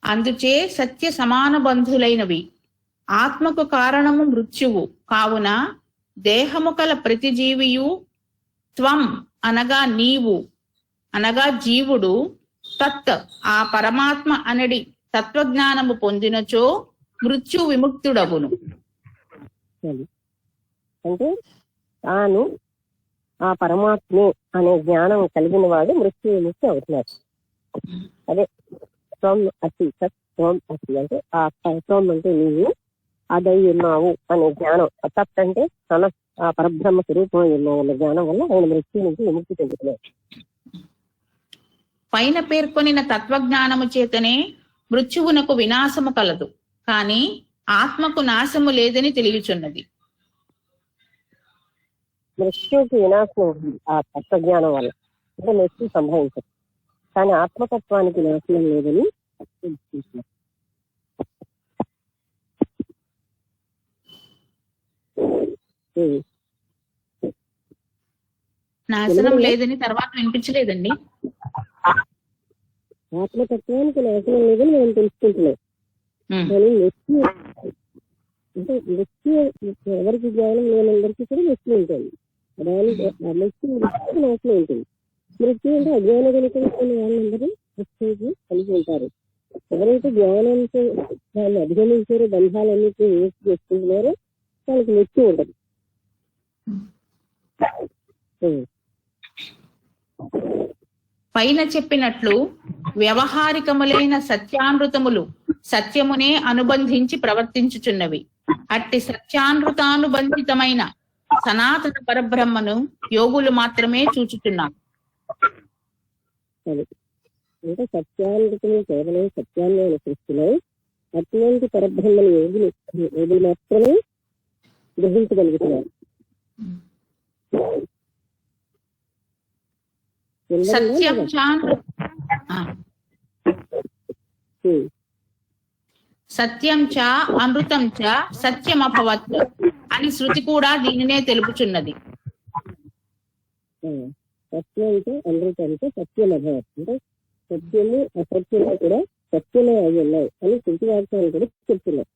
అందుచే సత్య సమాన బంధులైనవి. ఆత్మకు కారణము మృత్యువు కావున దేహము కల ప్రతి జీవియు త్వం అనగా నీవు అనగా జీవుడు, తత్ ఆ పరమాత్మ అనడి తత్వజ్ఞానము పొందినచో మృత్యు విముక్తుడగును. అది. అంటే తాను ఆ పరమాత్మే అనే జ్ఞానం కలిగిన వాడు మృత్యు విముక్తి అవుతున్నాడు. అదే త్వం అసి, సత్ త్వం అసి అంటే ఆ త్వం అంటే నీవు, అదై ఉన్నావు అనే జ్ఞానం, తత్ అంటే తన ఆ పరబ్రహ్మ స్వరూపం ఉన్నావు అనే జ్ఞానం వల్ల ఆయన మృత్యు నుంచి విముక్తి చెందుతున్నాడు. పైన పేర్కొనిన తత్వజ్ఞానము చేతనే మృత్యువునకు వినాశము కలదు, కాని ఆత్మకు నాశము లేదని తెలియచున్నది. మృత్యుకి వినాశం ఉంటుంది ఆ తత్వజ్ఞానం వల్ల, అంటే మృత్యు సంభవించదు, కానీ ఆత్మతత్వానికి నాశనం లేదని తెలుసుకుంటున్నారు. నాశనం లేదని తర్వాత వినిపించలేదండి. ఆత్మతత్వానికి నాశనం లేదని మనం తెలుసుకుంటున్నాం. కానీ మృత్యు అంటే మృత్యు ఎవరికి జ్ఞానం లేనందరికీ కూడా మృత్యు ఉంటుంది. దానికి మృత్యు నాశనం ఉంటుంది. మృత్యు అంటే అజ్ఞాన గణితం వాళ్ళందరూ మృత్యుకి కలిగి ఉంటారు. ఎవరైతే జ్ఞానంతో వాళ్ళు అధిగమించారో, బంధాలన్నింటినీ వేసి చేసుకుంటున్నారో వాళ్ళకి మృత్యు ఉండదు. పైన చెప్పినట్లు వ్యవహారికములైన సత్యానృతములు సత్యమునే అనుబంధించి ప్రవర్తించుచున్నవి. అట్టి సత్యానృతానుబంధితమైన సనాతన పరబ్రహ్మను యోగులు మాత్రమే చూచుతున్నారు. అంటే సత్యానృతము కేవలం సత్యాన్ని అనుసరిస్తున్నాయి. అటువంటి పరబ్రహ్మను యోగులు మాత్రమే గ్రహించగలుగుతున్నారు. సత్యం సత్యం చ అమృతం చ సత్యమభవత్ అని శృతి కూడా దీనినే తెలుపుచున్నది. సత్యం అంటే అమృతం అంటే సత్యం అభవత్ అంటే సత్యము అసత్యము కూడా సత్యమే అయి ఉన్నాయి అని శృతి వాక్యాలు కూడా చెప్తున్నాయి.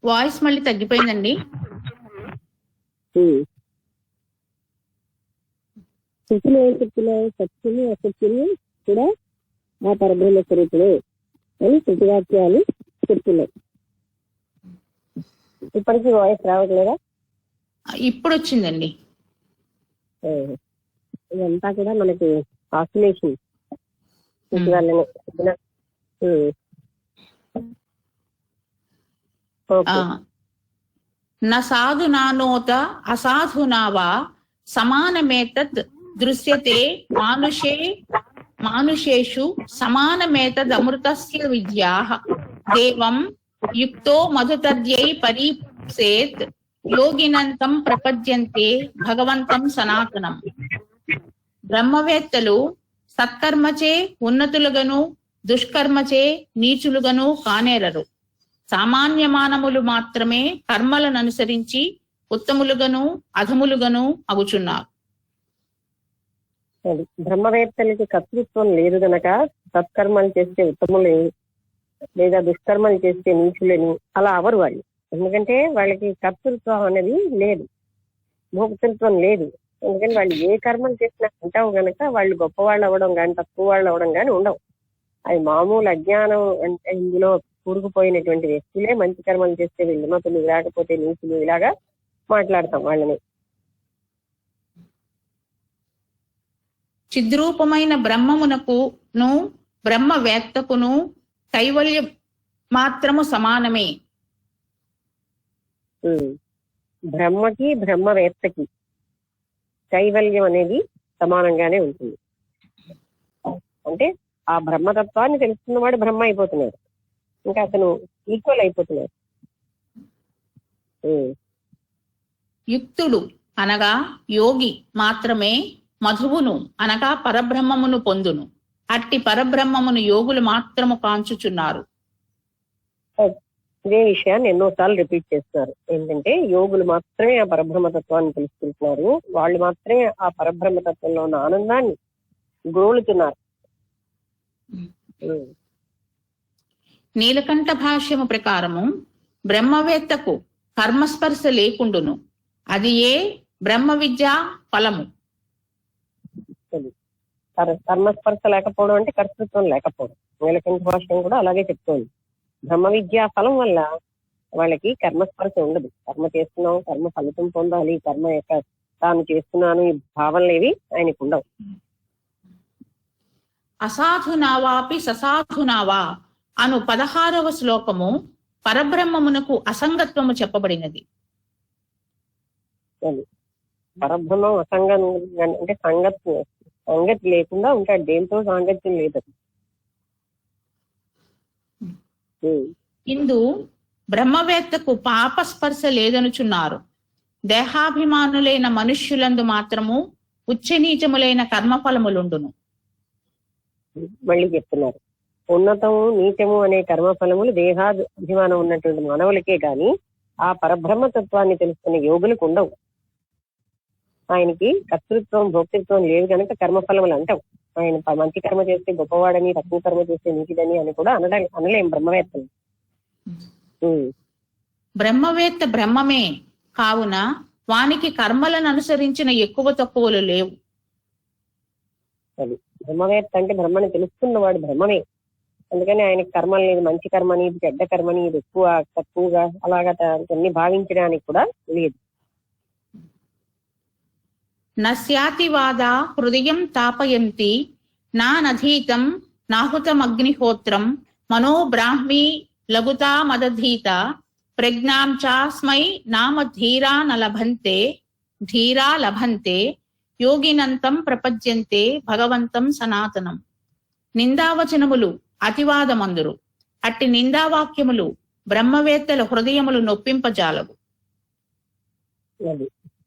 వాయిస్ మళ్ళీ తగ్గిపోయిందండి. శృతిలో ఏం చెప్తున్నాయి? సత్యము అసత్యము కూడా ఆ పరబ్రహ్మ స్వరూపుడే అని శృతి వాక్యాలు చెప్తున్నాయి. ఇప్పటికీ వాయిస్ రావట్లేదా? ఇప్పుడు వచ్చిందండి. ఇదంతా కూడా మనకి ఆసిలేషన్ వల్లనే. న సాధు నానోత అసాధునావా సమానమేతద్ దృశ్యతే మానుషేషు సమానమేతదమృతస్య విద్యాః దేవం యుక్తో మధుతద్యై పరీప్సేత్ యోగినంతం ప్రపద్యంతే భగవంతం సనాతనం. బ్రహ్మవేత్తలు సత్కర్మచే ఉన్నతులుగను దుష్కర్మచే నీచులుగను కానేరరు. సామాన్య మానవులు మాత్రమే కర్మలను అనుసరించి ఉత్తములుగను అధములుగను అగుచున్నారు. బ్రహ్మవేత్తలకి కర్తృత్వం లేదు గనక సత్కర్మలు చేస్తే ఉత్తములు లేదా దుష్కర్మలు చేస్తే నీచులని అలా అవరు వాళ్ళు. ఎందుకంటే వాళ్ళకి కర్తృత్వం అనేది లేదు, భోక్తృత్వం లేదు. ఎందుకంటే వాళ్ళు ఏ కర్మలు చేసినా అంటావు గనక వాళ్ళు గొప్పవాళ్ళు అవ్వడం కానీ తక్కువ వాళ్ళు అవ్వడం కానీ ఉండవు. అది మామూలు అజ్ఞానం అంటే ఇందులో కూరుకుపోయినటువంటి వ్యక్తులే మంచి కర్మలు చేస్తే విమతులు లేకపోతే నీచులు ఇలాగా మాట్లాడతాం వాళ్ళని. చిద్రూపమైన బ్రహ్మమునకును బ్రహ్మవేత్తకును కైవల్యం మాత్రము సమానమే. బ్రహ్మకి బ్రహ్మవేత్తకి కైవల్యం అనేది సమానంగానే ఉంటుంది. అంటే ఆ బ్రహ్మతత్వాన్ని తెలుసుకున్నవాడు బ్రహ్మ అయిపోతున్నాడు, ఇంకా అతను ఈక్వల్ అయిపోతున్నాడు. యుక్తుడు అనగా యోగి మాత్రమే మధువును అనగా పరబ్రహ్మమును పొందును. అట్టి పరబ్రహ్మమును యోగులు మాత్రము కాంచుచున్నారు. ఇదే విషయాన్ని ఎన్నోసార్లు రిపీట్ చేస్తున్నారు. ఏంటంటే యోగులు మాత్రమే ఆ పరబ్రహ్మతత్వాన్ని తెలుసుకుంటున్నారు, వాళ్ళు మాత్రమే ఆ పరబ్రహ్మతత్వంలో ఉన్న ఆనందాన్ని గోలుతున్నారు. నీలకంఠ భాష్యము ప్రకారము బ్రహ్మవేత్తకు కర్మస్పర్శ లేకుండును. అది ఏ బ్రహ్మ విద్య ఫలము. కర్మస్పర్శ లేకపోవడం అంటే కర్తృత్వం లేకపోవడం. నీలకంఠ భాష్యం కూడా అలాగే చెప్తోంది. బ్రహ్మ విద్యా ఫలం వల్ల వాళ్ళకి కర్మస్పర్శ ఉండదు. కర్మ చేస్తున్నాం, కర్మ ఫలితం పొందాలి, కర్మ యొక్క తాను చేస్తున్నాను ఈ భావనలేవి ఆయనకు ఉండవు. అసాధునావాపి ససాధునావా అను 16వ శ్లోకము పరబ్రహ్మమునకు అసంగత్వము చెప్పబడినది. పరబ్రహ్మం అసంగం అంటే సంగతి లేకుండా ఉంటాడు, దేంతో సాంగత్యం లేదు. ఇందు బ్రహ్మవేత్తకు పాపస్పర్శ లేదనుచున్నారు. దేహాభిమానులైన మనుష్యులందు మాత్రము ఉచ్చనీచములైన కర్మఫలములుండును. మళ్ళీ చెప్తున్నారు, ఉన్నతము నీచము అనే కర్మఫలములు దేహాభిమానం ఉన్నటువంటి మానవులకే గాని ఆ పరబ్రహ్మతత్వాన్ని తెలుసుకునే యోగులకు ఉండవు. ఆయనకి కర్తృత్వం భోక్తృత్వం లేదు కనుక కర్మఫలములు అంటావు. ఆయన మంచి కర్మ చేస్తే గొప్పవాడని, తక్కువ కర్మ చేస్తే నీటిదని అని కూడా అనలేం బ్రహ్మవేత్తలు. బ్రహ్మవేత్త బ్రహ్మమే కావున వానికి కర్మలను అనుసరించిన ఎక్కువ తక్కువలు లేవు. అది బ్రహ్మవేత్త అంటే బ్రహ్మని తెలుసుకున్నవాడు బ్రహ్మమే. అందుకని ఆయనకి కర్మలు లేదు, మంచి కర్మని, చెడ్డ కర్మని, ఇది ఎక్కువ తక్కువగా అలాగా అన్ని భావించడానికి కూడా లేదు. నస్యాతివాద హృదయం తాపయంతి నానధీతం నాహుతమగ్నిహోత్రం మనో బ్రాహ్మీ లఘుతా మదధీత ప్రజ్ఞాం చాస్మై నామ ధీరా లభంతే యోగినంతం ప్రపద్యంతే భగవంతం సనాతనం. నిందావచనములు అతివాదమందురు. అట్టి నిందావాక్యములు బ్రహ్మవేత్తల హృదయములు నొప్పింపజాలవు.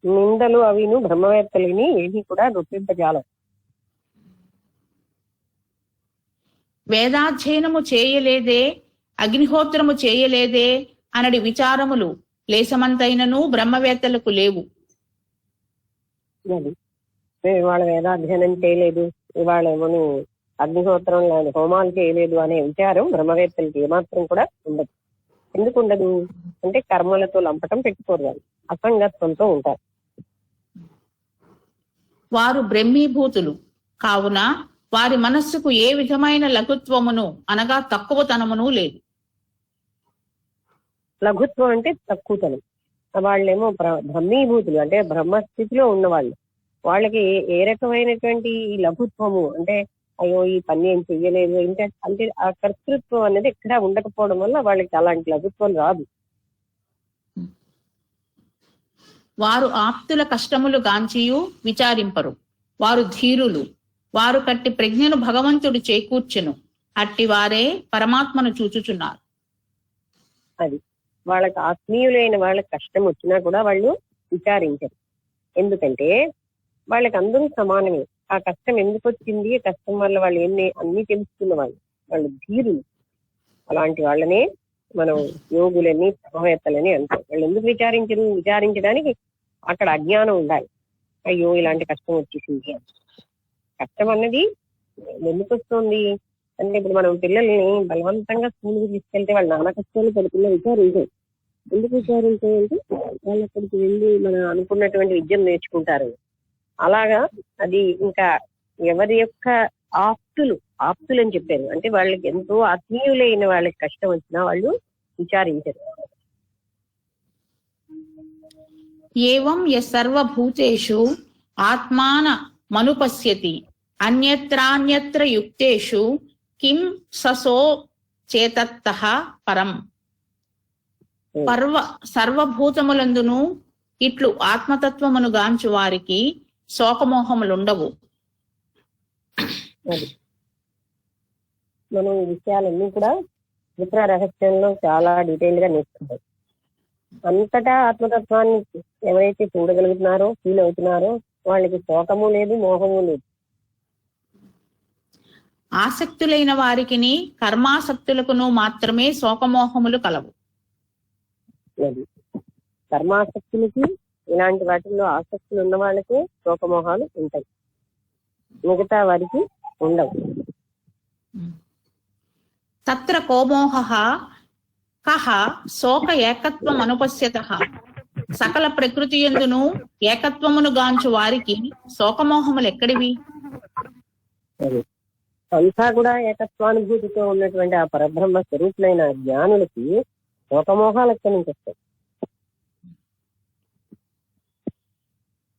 నిందలు అవిను బ్రహ్మవేత్తలని ఏవి కూడా నొప్పింపజాలవు. వేదాధ్యయనము చేయలేదే, అగ్నిహోత్రము చేయలేదే అనడి విచారములు లేసమంతైనను బ్రహ్మవేత్తలకు లేవు. ఇవాళ వేదాధ్యయనం చేయలేదు, ఇవాళ ఏమో అగ్నిహోత్రం లాంటి హోమాలు చేయలేదు అనే విచారం బ్రహ్మవేత్తలకి ఏమాత్రం కూడా ఉండదు. ఎందుకు ఉండదు అంటే కర్మలతో లంపటం పెట్టుకోరు, వాళ్ళు అసంగత్వంతో ఉంటారు. వారు బ్రహ్మీభూతులు కావున వారి మనస్సుకు ఏ విధమైన లఘుత్వమును అనగా తక్కువతనమును లేదు. లఘుత్వం అంటే తక్కువతనం. వాళ్ళేమో బ్రహ్మీభూతులు అంటే బ్రహ్మస్థితిలో ఉన్నవాళ్ళు. వాళ్ళకి ఏ రకమైనటువంటి ఈ లఘుత్వము అంటే అయ్యో ఈ పని ఏం చెయ్యలేదు అంటే ఆ కర్తృత్వం అనేది ఎక్కడా ఉండకపోవడం వల్ల వాళ్ళకి అలాంటి లఘుత్వం రాదు. వారు ఆప్తుల కష్టములు గాంచియు విచారింపరు. వారు ధీరులు. వారు కట్టి ప్రజ్ఞను భగవంతుడు చేకూర్చెను. అట్టి వారే పరమాత్మను చూచుచున్నారు. అది వాళ్ళకి ఆత్మీయులైన వాళ్ళకి కష్టం వచ్చినా కూడా వాళ్ళు విచారించరు. ఎందుకంటే వాళ్ళకి అందరూ సమానమే. ఆ కష్టం ఎందుకు వచ్చింది, కష్టం వల్ల వాళ్ళు అన్ని తెలుసుకున్న వాళ్ళు ధీరులు. అలాంటి వాళ్ళనే మనం యోగులని బ్రహ్మవేత్తలని అంటాం. వాళ్ళు ఎందుకు విచారించరు, విచారించడానికి అక్కడ అజ్ఞానం ఉండాలి. అయ్యో ఇలాంటి కష్టం వచ్చేసింది. కష్టం అన్నది ఎందుకు వస్తుంది అంటే ఇప్పుడు మనం పిల్లల్ని బలవంతంగా స్కూల్కి తీసుకెళ్తే వాళ్ళ నాన్న కష్టాలు పడుతున్నా విచారించారు. ఎందుకు విచారించారంటే వాళ్ళు అక్కడికి వెళ్ళి మనం అనుకున్నటువంటి విద్యను నేర్చుకుంటారు. అలాగా అది ఇంకా ఎవరి యొక్క ఆప్తులు అని చెప్పారు. అంటే వాళ్ళకి ఎంతో ఆత్మీయులైన వాళ్ళకి కష్టం వచ్చినా వాళ్ళు విచారించారు. ఏవం సర్వభూతేషు ఆత్మాన మనుపశ్యతి అన్యత్రాన్యత్ర యుక్తేషు కిం ససో చేతత్తః పరం. సర్వభూతములందును ఇట్లు ఆత్మతత్వమును గాంచు వారికి శోకమోహములుండవు. మనం ఈ విషయాలన్నీ కూడా మిత్ర రహస్యంలో చాలా డీటెయిల్ గా నేర్చుకుంటాం. అంతటా ఆత్మతత్వాన్ని ఎవరైతే చూడగలుగుతున్నారో, ఫీల్ అవుతున్నారో వాళ్ళకి శోకము లేదు, మోహము లేదు. ఆసక్తులైన వారికిని కర్మాసక్తులకును మాత్రమే శోకమోహములు కలవు. కర్మాసక్తులకి ఇలాంటి వాటిల్లో ఆసక్తులు ఉన్న వాళ్ళకి శోకమోహాలు ఉంటాయి, మిగతా వారికి ఉండవు. తత్ర కోమోహః కః శోక ఏకత్వం అనుపశ్యతః. సకల ప్రకృతి యందును ఏకత్వమును గాంచు వారికి శోకమోహములు ఎక్కడివి? అంతా కూడా ఏకత్వానుభూతితో ఉన్నటువంటి ఆ పరబ్రహ్మ స్వరూపులైన జ్ఞానులకి శోకమోహాలు ఎక్కడి నుంచి వస్తాయి?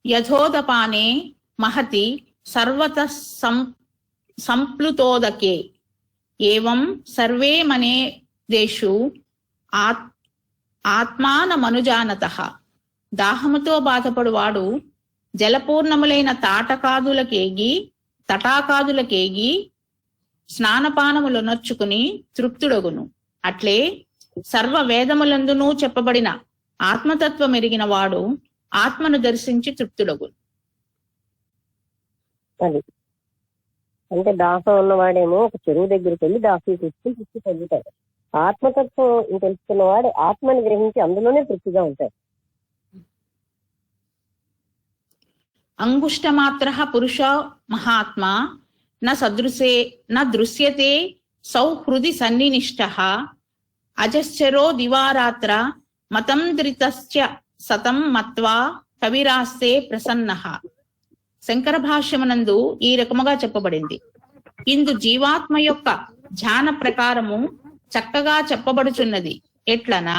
యథోదపానే మహతి సర్వత సంప్లుతోదకే ఏవం సర్వే మనే దేశు ఆత్మానమనుజానతః. దాహముతో బాధపడువాడు జలపూర్ణములైన తటాకాదులకేగి స్నానపానములు నొచ్చుకుని తృప్తుడగును. అట్లే సర్వ వేదములందునూ చెప్పబడిన ఆత్మతత్వం ఎరిగిన వాడు ఆత్మను దర్శించి తృప్తుడగును. అది అంటే దాహం ఉన్నవాడేమో ఒక చెరువు దగ్గరికి వెళ్ళి దాహం తీసుకుని తృప్తి పొందుతాడు. ఆత్మతత్వం తెలుసుకున్నవాడు ఆత్మని గ్రహించి అందులోనే తృప్తిగా ఉంటాడు. అంగుష్టమాత్ర పురుష మహాత్మా న దృశ్యతే సౌహృది సన్నినిష్టః అజశ్చరో దివారాత్ర మతంద్రితస్య సతం మత్వా కవిరాస్తే ప్రసన్నః. శంకర భాష్యమునందు ఈ రకముగా చెప్పబడింది. ఇందు జీవాత్మ యొక్క ధ్యాన ప్రకారము చక్కగా చెప్పబడుచున్నది. ఎట్లనా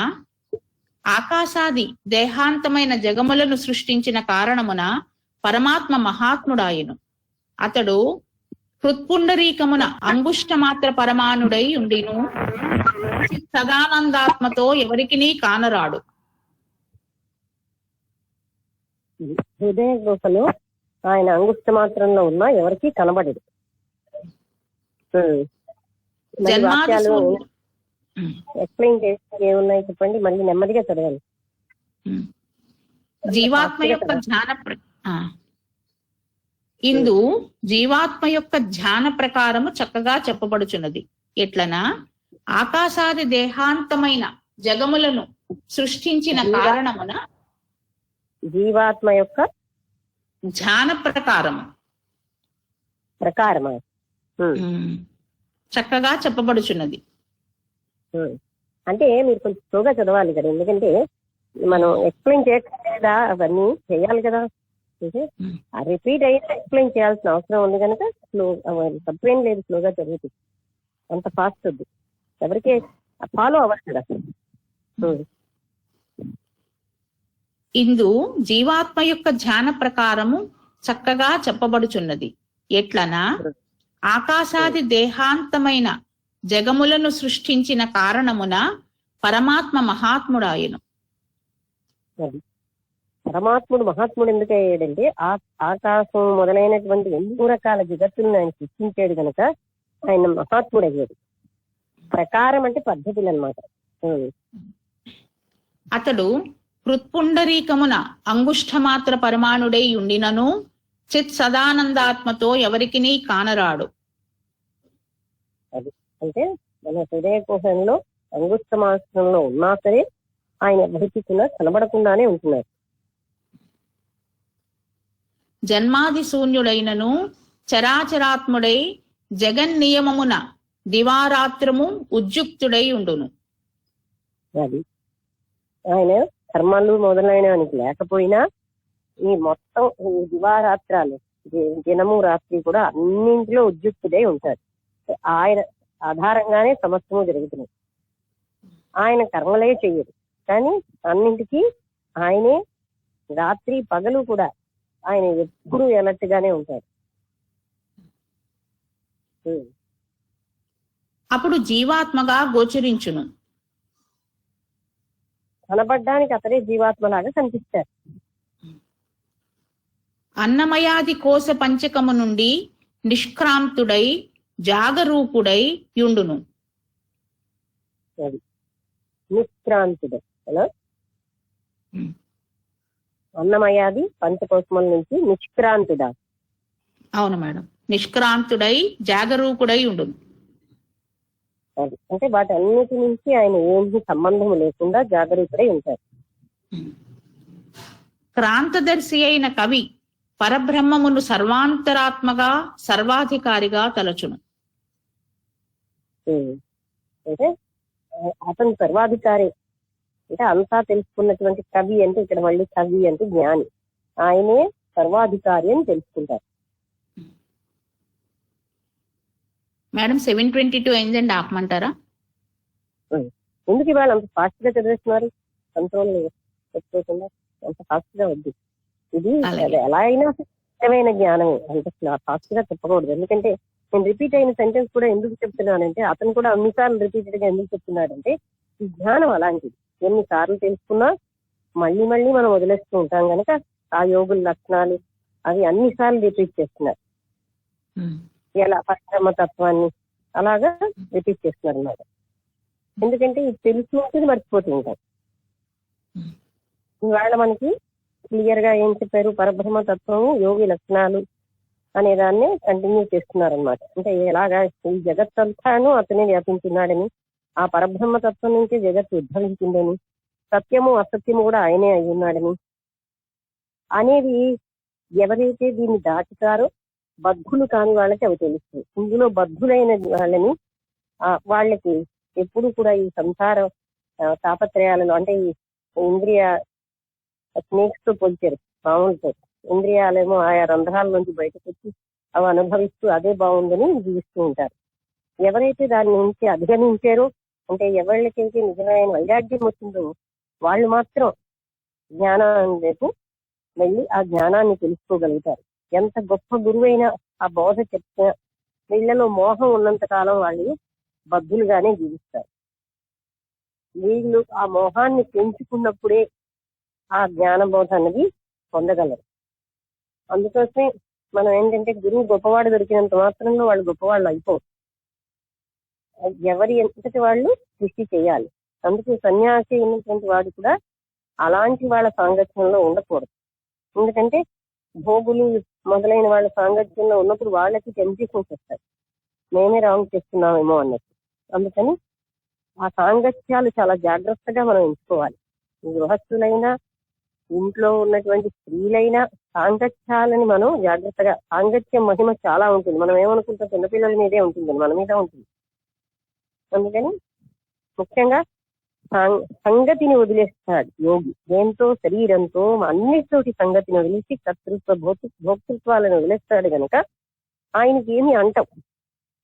ఆకాశాది దేహాంతమైన జగములను సృష్టించిన కారణమున పరమాత్మ మహాత్ముడాయను. అతడు హృత్పుండరీకమున అంగుష్ట మాత్ర పరమాణుడై ఉండిను సదానందాత్మతో ఎవరికినీ కానరాడు. హృదయ గుహలో ఆయన అంగుష్ట మాత్రంలో ఉన్నా ఎవరికి కనబడదు. ఎక్స్ప్లెయిన్ చేస్తే ఏమున్నాయి చెప్పండి, మళ్ళీ నెమ్మదిగా చదవాలి. జీవాత్మ యొక్క ఇందు జీవాత్మ యొక్క ధ్యాన ప్రకారము చక్కగా చెప్పబడుచున్నది. ఎట్లనా ఆకాశాది దేహాంతమైన జగములను సృష్టించిన కారణమున జీవాత్మ యొక్క ధ్యాన ప్రకారము చక్కగా చెప్పబడుచున్నది. అంటే మీరు కొంచెం స్లోగా చదవాలి కదా, ఎందుకంటే మనం ఎక్స్ప్లెయిన్ చేయకుండా అవన్నీ చేయాలి కదా. రిపీట్ అయితే ఎక్స్ప్లెయిన్ చేయాల్సిన అవసరం ఉంది కనుక స్లో తప్పేం లేదు, స్లోగా చదువుతుంది. అంత ఫాస్ట్ వద్దు, ఎవరికి ఫాలో అవ్వాలి కదా. ఇందు జీవాత్మ యొక్క ధ్యాన ప్రకారము చక్కగా చెప్పబడుచున్నది. ఎట్లనా ఆకాశాది దేహాంతమైన జగములను సృష్టించిన కారణమున పరమాత్మ మహాత్ముడాయను. పరమాత్ముడు మహాత్ముడు ఎందుకు అయ్యాడంటే ఆకాశం మొదలైనటువంటి ఎన్నో రకాల జగత్తులను ఆయన సృష్టించాడు కనుక ఆయన మహాత్ముడు అయ్యాడు. ప్రకారం అంటే పద్ధతులు అన్నమాట. అతడు హృత్పుండరీకమున అంగుష్ఠమాత్ర పరమాణుడై ఉండినను చిత్ సదానందాత్మతో ఎవరికినీ కానరాడు. అది అంటే మన హృదయ కోశంలో అంగుష్ట మాత్రంలో ఉన్నా సరే ఆయన భౌతికంగా కనబడకుండానే ఉంటున్నారు. జన్మాది శూన్యుడైనను చరాచరాత్ముడై జగన్నియమమున దివారాత్రము ఉద్యుక్తుడై ఉండును. అది ఆయన కర్మలు మొదలైనవానికి లేకపోయినా ఈ మొత్తం ఈ దివారాత్రాలు దినము రాత్రి కూడా అన్నింటిలో ఉద్యుక్తుడై ఉంటారు. ఆయన ఆధారంగానే సమస్తము జరుగుతున్నాయి. ఆయన కర్మలే చెయ్యరు, కానీ అన్నింటికి ఆయనే రాత్రి పగలు కూడా ఆయన ఎప్పుడు ఎలర్ట్ గానే ఉంటారు. అప్పుడు జీవాత్మగా గోచరించును. కనబడ్డానికి అతడే జీవాత్మలాగా కనిపిస్తారు. అన్నమయాది కోశ పంచకము నుండి నిష్క్రాంతుడై జాగరూపుడై యుండును. నిష్క్రాంతుడు అలా అన్నమయాది పంచకోశముల నుంచి నిష్క్రాంతుడా? అవును మేడం, నిష్క్రాంతుడై జాగరూకుడై ఉండును. అది అంటే వాటి అన్నిటి నుంచి ఆయన ఏమి సంబంధం లేకుండా జాగరూకుడై ఉంటారు. క్రాంతదర్శి అయిన కవి పరబ్రహ్మమును సర్వాంతరాత్మగా సర్వాధికారిగా తలచును. అంటే అతను సర్వాధికారి, అంటే అంతా తెలుసుకున్నటువంటి కవి అంటే ఇక్కడ మళ్ళీ కవి అంటే జ్ఞాని, ఆయనే సర్వాధికారి అని తెలుసుకుంటారు. మేడం 7:22 అయిందండి, ఆపమంటారా? ఎందుకు ఇవాళ అంత ఫాస్ట్ గా చదివేస్తున్నారు? కంట్రోల్ పెట్టుకోకుండా అంత ఫాస్ట్ గా వద్దు. ఇది అలాగే. ఎలా అయినా నిజమైన జ్ఞానమే, అంత ఫాస్ట్ గా చెప్పకూడదు. ఎందుకంటే నేను రిపీట్ అయిన సెంటెన్స్ కూడా ఎందుకు చెప్తున్నానంటే, అతను కూడా అన్నిసార్లు రిపీటెడ్ గా ఎందుకు చెప్తున్నాడంటే, ఈ జ్ఞానం అలాంటిది. ఎన్నిసార్లు తెలుసుకున్నా మళ్ళీ మళ్ళీ మనం వదిలేస్తూ ఉంటాం కనుక ఆ యోగుల లక్షణాలు అవి అన్నిసార్లు రిపీట్ చేస్తున్నారు. ఎలా పరిశ్రమ తత్వాన్ని అలాగా రిపీట్ చేస్తున్నారు అన్నమాట. ఎందుకంటే ఇది తెలుసుకుంటుంది మర్చిపోతూ ఉంటాం. ఇవాళ మనకి క్లియర్ గా ఏం చెప్పారు, పరబ్రహ్మ తత్వము యోగి లక్షణాలు అనే దాన్ని కంటిన్యూ చేస్తున్నారనమాట. అంటే ఎలాగా ఈ జగత్తంతాను అతనే వ్యాపించున్నాడని, ఆ పరబ్రహ్మ తత్వం నుంచి జగత్తు ఉద్భవించిందని, సత్యము అసత్యము కూడా ఆయనే అయి ఉన్నాడని అనేది ఎవరైతే దీన్ని దాటుతారో బద్ధులు కాని వాళ్ళకి అవి తెలుస్తుంది. ఇందులో బద్ధులైన వాళ్ళని వాళ్ళకి ఎప్పుడు కూడా ఈ సంసార తాపత్రయాలలో, అంటే ఈ ఇంద్రియ స్నేక్స్ తో పోల్చారు మామూలుతో. ఇంద్రియాలేమో ఆయా రంధ్రాల నుంచి బయటకు వచ్చి అవి అనుభవిస్తూ అదే బాగుందని జీవిస్తూ ఉంటారు. ఎవరైతే దాని నుంచి అధిగమించారో, అంటే ఎవరికైతే నిజమైన వైరాగ్యం వచ్చిందో వాళ్ళు మాత్రం జ్ఞానం వైపు వెళ్ళి ఆ జ్ఞానాన్ని తెలుసుకోగలుగుతారు. ఎంత గొప్ప గురువైనా ఆ బోధ చెప్తే వీళ్ళలో మోహం ఉన్నంత కాలం వాళ్ళు బద్ధులుగానే జీవిస్తారు. వీళ్ళు ఆ మోహాన్ని పెంచుకున్నప్పుడే ఆ జ్ఞాన బోధ అనేది పొందగలరు. అందుకోసమే మనం ఏంటంటే గురువు గొప్పవాడు దొరికినంత మాత్రంలో వాళ్ళు గొప్పవాళ్ళు అయిపోరు. ఎవరి ఎంతటి వాళ్ళు కృషి చేయాలి. అందుకే సన్యాసి ఉన్నటువంటి వాడు కూడా అలాంటి వాళ్ళ సాంగత్యంలో ఉండకూడదు. ఎందుకంటే భోగులు మొదలైన వాళ్ళ సాంగత్యంలో ఉన్నప్పుడు వాళ్ళకి టెంప్టేషన్స్ వస్తాయి, మేమే రాంగ్ చేస్తున్నామేమో అన్నట్టు. అందుకని ఆ సాంగత్యాలు చాలా జాగ్రత్తగా మనం ఎంచుకోవాలి. గృహస్థులైనా ఇంట్లో ఉన్నటువంటి స్త్రీలైనా సాంగత్యాలని మనం జాగ్రత్తగా, సాంగత్యం మహిమ చాలా ఉంటుంది. మనం ఏమనుకుంటాం, చిన్నపిల్లల మీదే ఉంటుంది, మన మీద ఉంటుంది. అందుకని ముఖ్యంగా సంగతిని వదిలేస్తాడు యోగి. దేంతో, శరీరంతో, అన్నిటితోటి సంగతిని వదిలేసి కర్తృత్వ భోక్తృత్వాలను వదిలేస్తాడు కనుక ఆయనకి ఏమి అంటవు.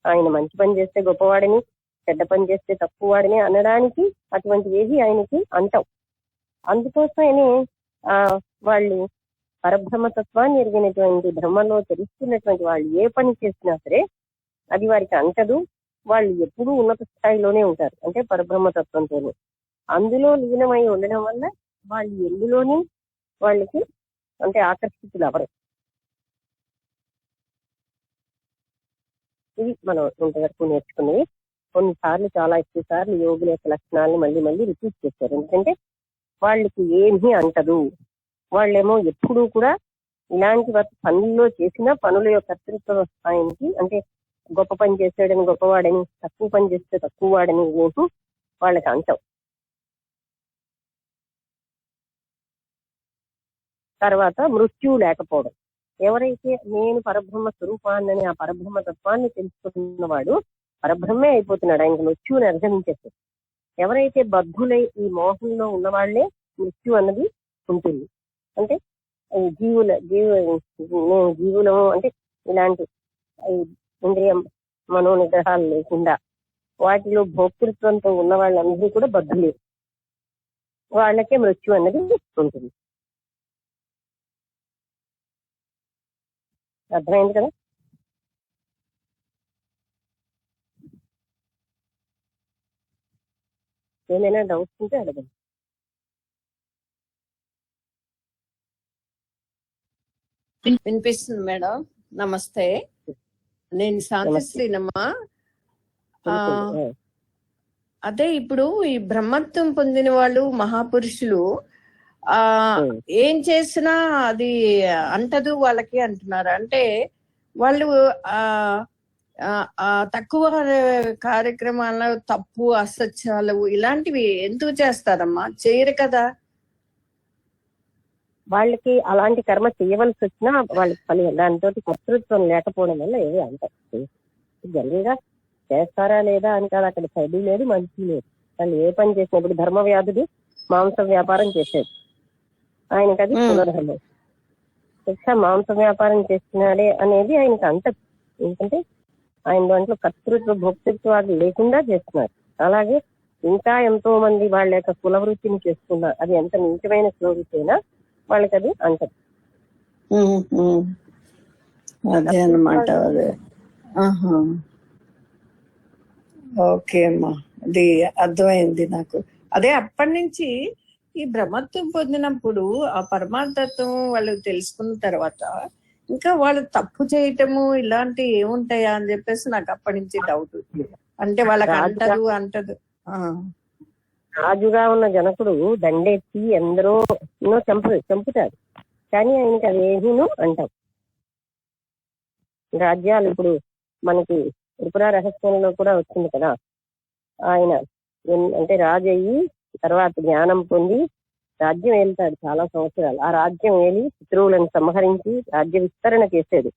ఆయన మంచి పని చేస్తే గొప్పవాడని, చెడ్డ పని చేస్తే తక్కువవాడని అనడానికి అటువంటివి ఏవి ఆయనకి అంటవు. అందుకోసమని వాళ్ళు పరబ్రహ్మతత్వాన్ని ఎరిగినటువంటి బ్రహ్మలో తెలుసుకున్నటువంటి వాళ్ళు ఏ పని చేసినా సరే అది వారికి అంటదు. వాళ్ళు ఎప్పుడూ ఉన్నత స్థాయిలోనే ఉంటారు, అంటే పరబ్రహ్మతత్వంతోనే. అందులో లీనమై ఉండడం వల్ల వాళ్ళు ఎందులోని వాళ్ళకి అంటే ఆకర్షితులు అవరు. ఇది మనం ఇంతవరకు నేర్చుకునేవి. కొన్నిసార్లు, చాలా ఎక్కువ సార్లు యోగుల యొక్క లక్షణాలను మళ్ళీ మళ్ళీ రిపీట్ చేశారు. ఎందుకంటే వాళ్ళకి ఏమీ అంటదు. వాళ్ళేమో ఎప్పుడూ కూడా ఇలాంటి పనుల్లో చేసిన పనుల యొక్క కర్తృత్వం ఆయనకి, అంటే గొప్ప పని చేసాడని గొప్పవాడని, తక్కువ పని చేస్తే తక్కువ వాడని ఏమీ వాళ్ళకి అంటవు. తర్వాత మృత్యువు లేకపోవడం. ఎవరైతే నేను పరబ్రహ్మ స్వరూపాన్ని, ఆ పరబ్రహ్మ తత్వాన్ని తెలుసుకున్నవాడు పరబ్రహ్మే అయిపోతున్నాడు, ఆయనకు మృత్యువుని అధిగమించేస్తాడు. ఎవరైతే బద్ధులై ఈ మోహంలో ఉన్నవాళ్లే మృత్యు అన్నది ఉంటుంది. అంటే జీవులము అంటే ఇలాంటి ఇంద్రియ మనో నిగ్రహాలు లేకుండా వాటిలో భోక్తృత్వంతో ఉన్న వాళ్ళందరూ కూడా బద్ధులే, వాళ్ళకే మృత్యు అన్నది ఉంటుంది. అర్థమైంది కదా? ఏమైనా డౌట్స్ ఉంటే అడగండి. వినిపిస్తుంది మేడం. నమస్తే, నేను శాంతిశ్రీనమ్మా. అదే ఇప్పుడు ఈ బ్రహ్మత్వం పొందిన వాళ్ళు మహాపురుషులు ఏం చేసినా అది అంటదు వాళ్ళకి అంటున్నారు. అంటే వాళ్ళు తక్కువ కార్యక్రమాలు, తప్పు అసత్యాలు ఇలాంటివి ఎందుకు చేస్తారమ్మా? చేయరు కదా. వాళ్ళకి అలాంటి కర్మ చేయవలసి వచ్చినా వాళ్ళకి పని దానితో కర్తృత్వం లేకపోవడం వల్ల ఏవి అంటారు. జనరల్గా చేస్తారా లేదా అని కాదు, అక్కడ చెడు లేదు మంచి లేదు. వాళ్ళు ఏ పని చేసినప్పుడు ధర్మ వ్యాధుడు మాంస వ్యాపారం చేసేది. ఆయనకి అది కులధర్మం. శిక్ష మాంస వ్యాపారం చేస్తున్నాడే అనేది ఆయనకి అంటదు. ఎందుకంటే ఆయన దాంట్లో కర్తృత్వ భోక్తృత్వాలు లేకుండా చేస్తున్నారు. అలాగే ఇంకా ఎంతో మంది వాళ్ళ యొక్క కుల వృత్తిని చేస్తున్నారు. అది ఎంత నీచమైన కుల వృత్తి అయినా వాళ్ళకి అది అంటదు. అదే అన్నమాట. అదే ఓకే అమ్మా, అది అర్థమైంది నాకు. అదే అప్పటి నుంచి ఈ బ్రహ్మత్వం పొందినప్పుడు ఆ పరమార్థత్వం వాళ్ళు తెలుసుకున్న తర్వాత ఇంకా వాళ్ళు తప్పు చేయటము ఇలాంటి ఏముంటాయా అని చెప్పేసి నాకు అప్పటి నుంచి డౌట్. అంటే వాళ్ళకి అంటదు. రాజుగా ఉన్న జనకుడు దండెత్తి ఎందరో చంపుతాడు, కానీ ఆయనకి అదేమీను అంటాం. రాజ్యాలు ఇప్పుడు మనకి త్రిపుర రహస్యంలో కూడా వచ్చింది కదా, ఆయన అంటే రాజు అయ్యి తర్వాత జ్ఞానం పొంది రాజ్యం ఏలుతాడు చాలా సంవత్సరాలు. ఆ రాజ్యం ఏలి శత్రువులను సంహరించి రాజ్య విస్తరణ చేసేది.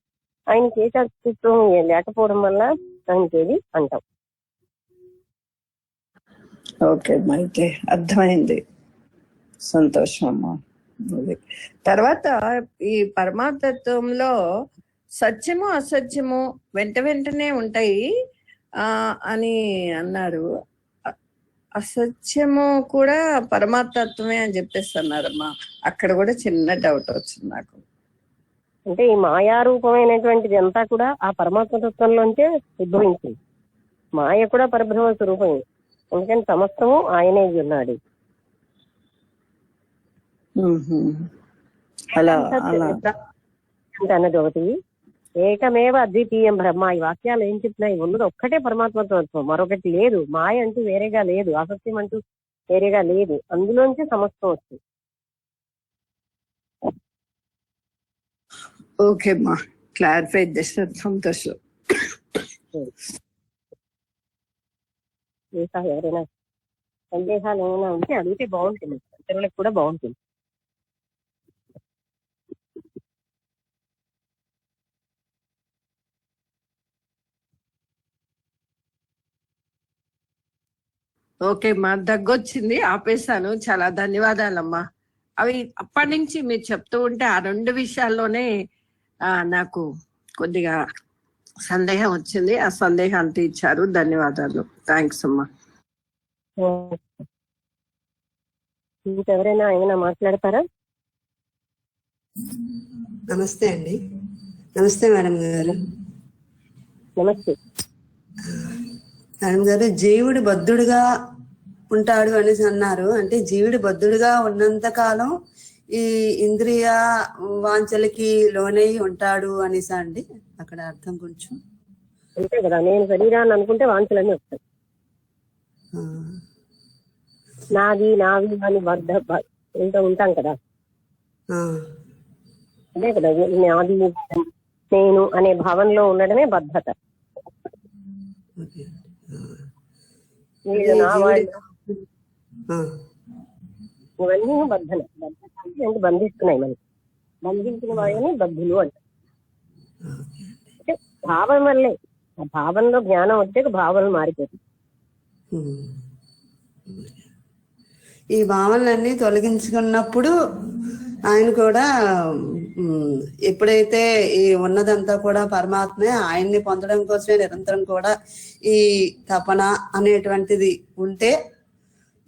ఆయనకి ఏ కర్తృత్వం లేకపోవడం వల్ల ఆయనకి ఏది అంటాం. ఓకే అమ్మా, అయితే అర్థమైంది. సంతోషం అమ్మా. తర్వాత ఈ పరమార్థత్వంలో సత్యము అసత్యము వెంటనే ఉంటాయి అని అన్నారు. అసత్యము కూడా పరమార్థత్వమే అని చెప్పేసి అన్నారమ్మా. అక్కడ కూడా చిన్న డౌట్ వచ్చింది నాకు. అంటే ఈ మాయారూపమైనటువంటిది అంతా కూడా ఆ పరమాత్మతత్వంలోంచే ఉద్భవించింది. మాయ కూడా పరబ్రహ్మ స్వరూపమే, ఎందుకని సమస్తము ఆయనే ఉన్నాడు. అన్నది ఒకటి, ఏకమేవ అద్వితీయం బ్రహ్మ. ఈ వాక్యాలు ఏం చెప్తున్నాయి? ఉన్నది ఒక్కటే పరమాత్మతత్వం, మరొకటి లేదు. మాయ అంటూ వేరేగా లేదు, అసత్యం అంటూ వేరేగా లేదు. అందులోంచి సమస్తం వస్తుంది. ఓకే అమ్మా, క్లారిఫై చేసిన సంతోషం. ఇంకా ఎవరైనా సందేహాలు ఏమైనా ఉంటే అడిగితే బాగుంటుంది, ఇతరులకు కూడా బాగుంటుంది. ఓకే అమ్మా, దగ్గొచ్చింది, ఆపేశాను. చాలా ధన్యవాదాలమ్మా. అవి అప్పటి నుంచి మీరు చెప్తూ ఉంటే ఆ రెండు విషయాల్లోనే నాకు కొద్దిగా సందేహం వచ్చింది. ఆ సందేహం తీర్చారు. ధన్యవాదాలు. థ్యాంక్స్ అమ్మా. ఇంకెవరైనా ఏమైనా మాట్లాడతారా? నమస్తే అండి. నమస్తే మేడం గారు. నమస్తే మేడం గారు, జీవుడు బద్ధుడుగా ఉంటాడు అనేసి అన్నారు. అంటే జీవుడు బద్ధుడుగా ఉన్నంత కాలం ఈ ఇంద్రియ వాంఛలకి లోనై ఉంటాడు అనేసి అండి అక్కడ అర్థం కొంచెం. అంతే కదా, నేను శరీరాన్ని అనుకుంటే వాంఛలన్నీ వస్తాయి. నాది నావి అని ఉంటాం కదా, అదే కదా నాది నేను అనే భావనలో ఉండడమే బద్ధత. ఇవన్నీ బద్ధన అంటే బంధిస్తున్నాయి. మనకి బంధించిన వాళ్ళని బద్ధులు అంటారు. అంటే భావం వల్లే, ఆ భావంలో జ్ఞానం వచ్చే భావన మారిపోతుంది. ఈ భావనలన్నీ తొలగించుకున్నప్పుడు ఆయన కూడా ఎప్పుడైతే ఈ ఉన్నదంతా కూడా పరమాత్మే, ఆయన్ని పొందడం కోసమే నిరంతరం కూడా ఈ తపన అనేటువంటిది ఉంటే